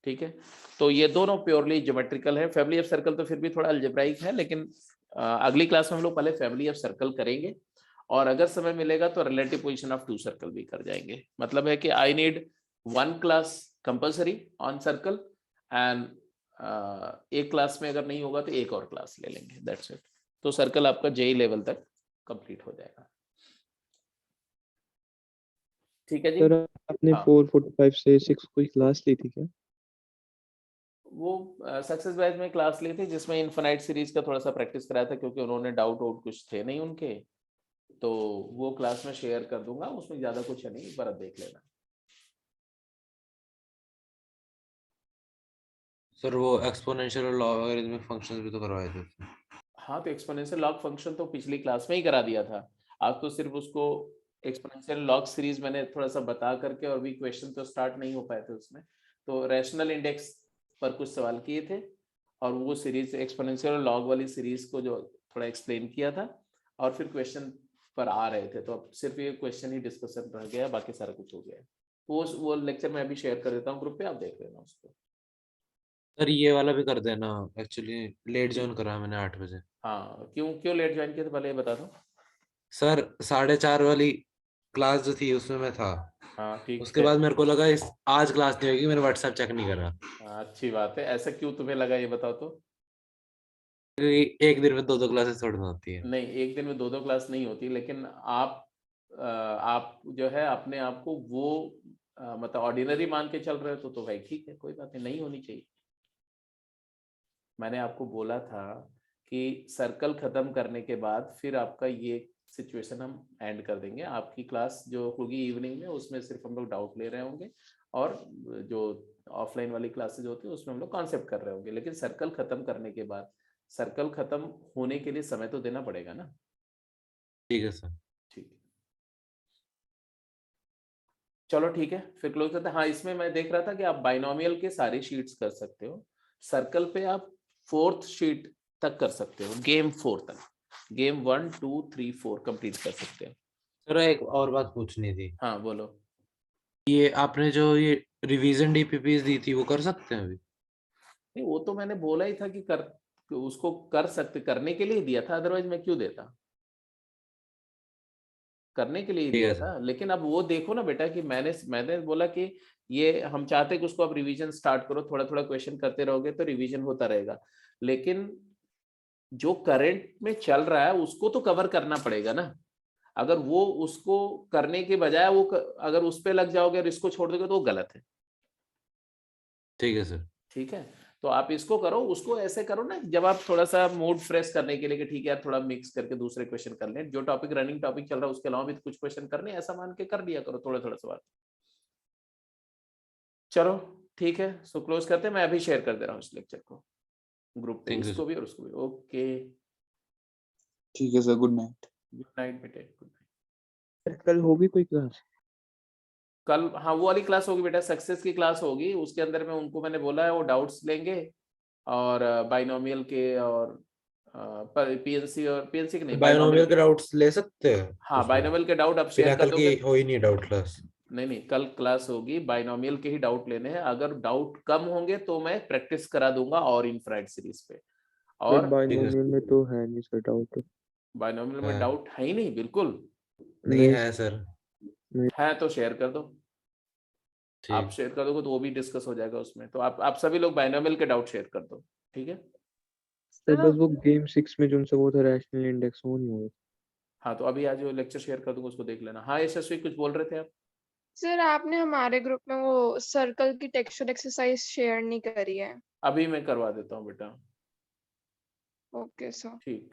ठीक है। तो ये दोनों प्योरली ज्योमेट्रिकल है। फैमिली ऑफ सर्कल तो फिर भी थोड़ा अलजेब्राइक है, लेकिन अगली क्लास में हम लोग पहले फैमिली ऑफ सर्कल करेंगे, और अगर समय मिलेगा तो relative position of two circle भी कर जाएंगे। मतलब है कि I need 1 class compulsory on circle, and एक क्लास में अगर नहीं होगा तो एक और क्लास ले लेंगे, दैट्स इट। तो सर्कल आपका जेई लेवल तक कंप्लीट हो जाएगा, ठीक है जी। सर आपने हाँ। 4:45 से 6 कोई क्लास ली थी क्या? वो सक्सेस बैच में क्लास ली थी जिसमें इनफाइनाइट सीरीज का थोड़ा सा प्रैक्टिस कराया था, क्योंकि उन्होंने डाउट आउट कुछ थे नहीं उनके, तो वो क्लास में शेयर कर दूंगा, उसमें ज्यादा कुछ है नहीं, एक बार आप देख लेना। सर वो एक्सपोनेंशियल और लॉगरिथमिक फंक्शंस भी तो करवाए थे उसमें। हाँ, तो एक्सपोनेंशियल लॉग फंक्शन तो पिछली क्लास में ही करा दिया था। आज तो सिर्फ उसको एक्सपोनेंशियल लॉग सीरीज मैंने थोड़ा सा बता करके, और भी क्वेश्चन तो स्टार्ट नहीं हो पाए थे उसमें, तो रैशनल इंडेक्स पर कुछ सवाल किए थे, और वो सीरीज एक्सपोनेंशियल लॉग वाली सीरीज को जो थोड़ा एक्सप्लेन किया था, और फिर क्वेश्चन पर आ रहे थे, तो अब सिर्फ ये क्वेश्चन ही डिस्कशन रह गया, बाकी सारा कुछ हो गया। तो वो लेक्चर मैं अभी शेयर कर देता हूँ ग्रुप पे, आप देख लेना उसको। सर ये वाला भी कर देना, एक्चुअली लेट ज्वाइन करा मैंने 8 बजे। हाँ, क्यों क्यों लेट ज्वाइन किया था पहले ये बता दो। सर 4:30 वाली क्लास जो थी उसमें मैं था, हाँ ठीक उसके है। बाद मेरे को लगा इस आज क्लास नहीं होगी, मैंने व्हाट्सएप चेक नहीं करा, हाँ, अच्छी बात है। ऐसा क्यों तुम्हें लगा ये बताओ तो। क्योंकि एक दिन में 2-2 क्लासेस थोड़ी ना होती है। नहीं, एक दिन में 2-2 क्लास नहीं होती, लेकिन आप जो है अपने आप को वो मतलब ऑर्डिनरी मान के चल रहे हो तो भाई ठीक है, कोई बात नहीं, नहीं होनी चाहिए। मैंने आपको बोला था कि सर्कल खत्म करने के बाद फिर आपका ये सिचुएशन हम एंड कर देंगे। आपकी क्लास जो होगी इवनिंग में, उसमें सिर्फ हम लोग डाउट ले रहे होंगे, और जो ऑफलाइन वाली क्लासेज होती है उसमें हम लोग कॉन्सेप्ट कर रहे होंगे। लेकिन सर्कल खत्म करने के बाद, सर्कल खत्म होने के लिए समय तो देना पड़ेगा ना। ठीक है सर। ठीक है, चलो ठीक है, फिर क्लोज करते हैं। हाँ, इसमें मैं देख रहा था कि आप बाइनोमियल के सारी शीट्स कर सकते हो, सर्कल पे आप 4th शीट तक कर सकते हो, गेम 4 तक, गेम 1 2 3 4 कंप्लीट कर सकते हो। सर एक और बात पूछनी थी, हाँ बोलो। ये आपने जो ये रिवीजन डीपीपीस दी थी वो कर सकते हैं अभी? नहीं, वो तो मैंने बोला ही था कि उसको कर सकते, करने के लिए ही दिया था, अदरवाइज मैं क्यों देता, करने के लिए ही ठीक दिया है सर। था। लेकिन अब वो देखो ना बेटा कि मैंने बोला कि ये हम चाहते कि उसको आप रिवीजन स्टार्ट करो, थोड़ा थोड़ा क्वेश्चन करते रहोगे तो रिवीजन होता रहेगा, लेकिन जो करंट में चल रहा है उसको तो कवर करना पड़ेगा ना। अगर वो उसको करने के बजाय अगर उस पे लग जाओगे और इसको छोड़ दोगे तो वो गलत है। ठीक है सर। ठीक है, तो आप इसको करो, उसको ऐसे करो ना, जब आप थोड़ा सा मूड फ्रेश करने के लिए कि ठीक है यार थोड़ा मिक्स करके दूसरे क्वेश्चन कर लें, जो टॉपिक रनिंग टॉपिक चल रहा है उसके अलावा भी कुछ क्वेश्चन करने, ऐसा मान के कर लिया करो थोड़ा थोड़ा सवाल। चलो ठीक है, सो क्लोज करते हैं। मैं अभी शेयर कर दे रहा हूँ इस लेक्चर को ग्रुप पे, Thank you, इसको भी और उसको भी। ओके, ठीक है sir, good night. Good night बेटे, गुड नाइट। कल होगी कोई क्लास? कल हाँ वो वाली क्लास होगी बेटा, सक्सेस की क्लास होगी, उसके अंदर में उनको मैंने बोला है वो डाउट्स लेंगे, और बाइनोमियल के, और पीएनसी, और पीएनसी के नहीं, बायनोमियल के बाइनोमियल। डाउट्स ले सकते हैं हाँ, उसमें? बाइनोमियल के डाउट आप शेयर बिना कर कल की दोगे। हो ही नहीं डाउट क्लास। नहीं नहीं, कल क्लास होगी, बाइनोमियल के ही डाउट लेने हैं। अगर डाउट कम होंगे तो मैं प्रैक्टिस करा दूंगा और इनफ्राइड सीरीज पे। सर और बाइनोमियल में तो है नहीं सर डाउट। बाइनोमियल में है। डाउट है ही नहीं बिल्कुल। नहीं नहीं है सर। है तो शेयर कर दो, आप ठीक। शेयर कर दोगे तो वो भी डिस्कस हो जाएगा उसमें। तो आप सभी लोग बाइनोमियल के डाउट शेयर कर दो, ठीक है। सर बस वो गेम 6 में जो उनसे वो था रैशनल इंडेक्स, वो नहीं हुआ। हाँ, तो अभी आज जो लेक्चर शेयर कर दूंगा उसको देख लेना। हाँ यशस्वी, कुछ बोल रहे थे आप। सर आपने हमारे ग्रुप में वो सर्कल की टेक्सचर एक्सरसाइज शेयर नहीं करी है। अभी मैं करवा देता हूँ बेटा। Okay sir. ठीक।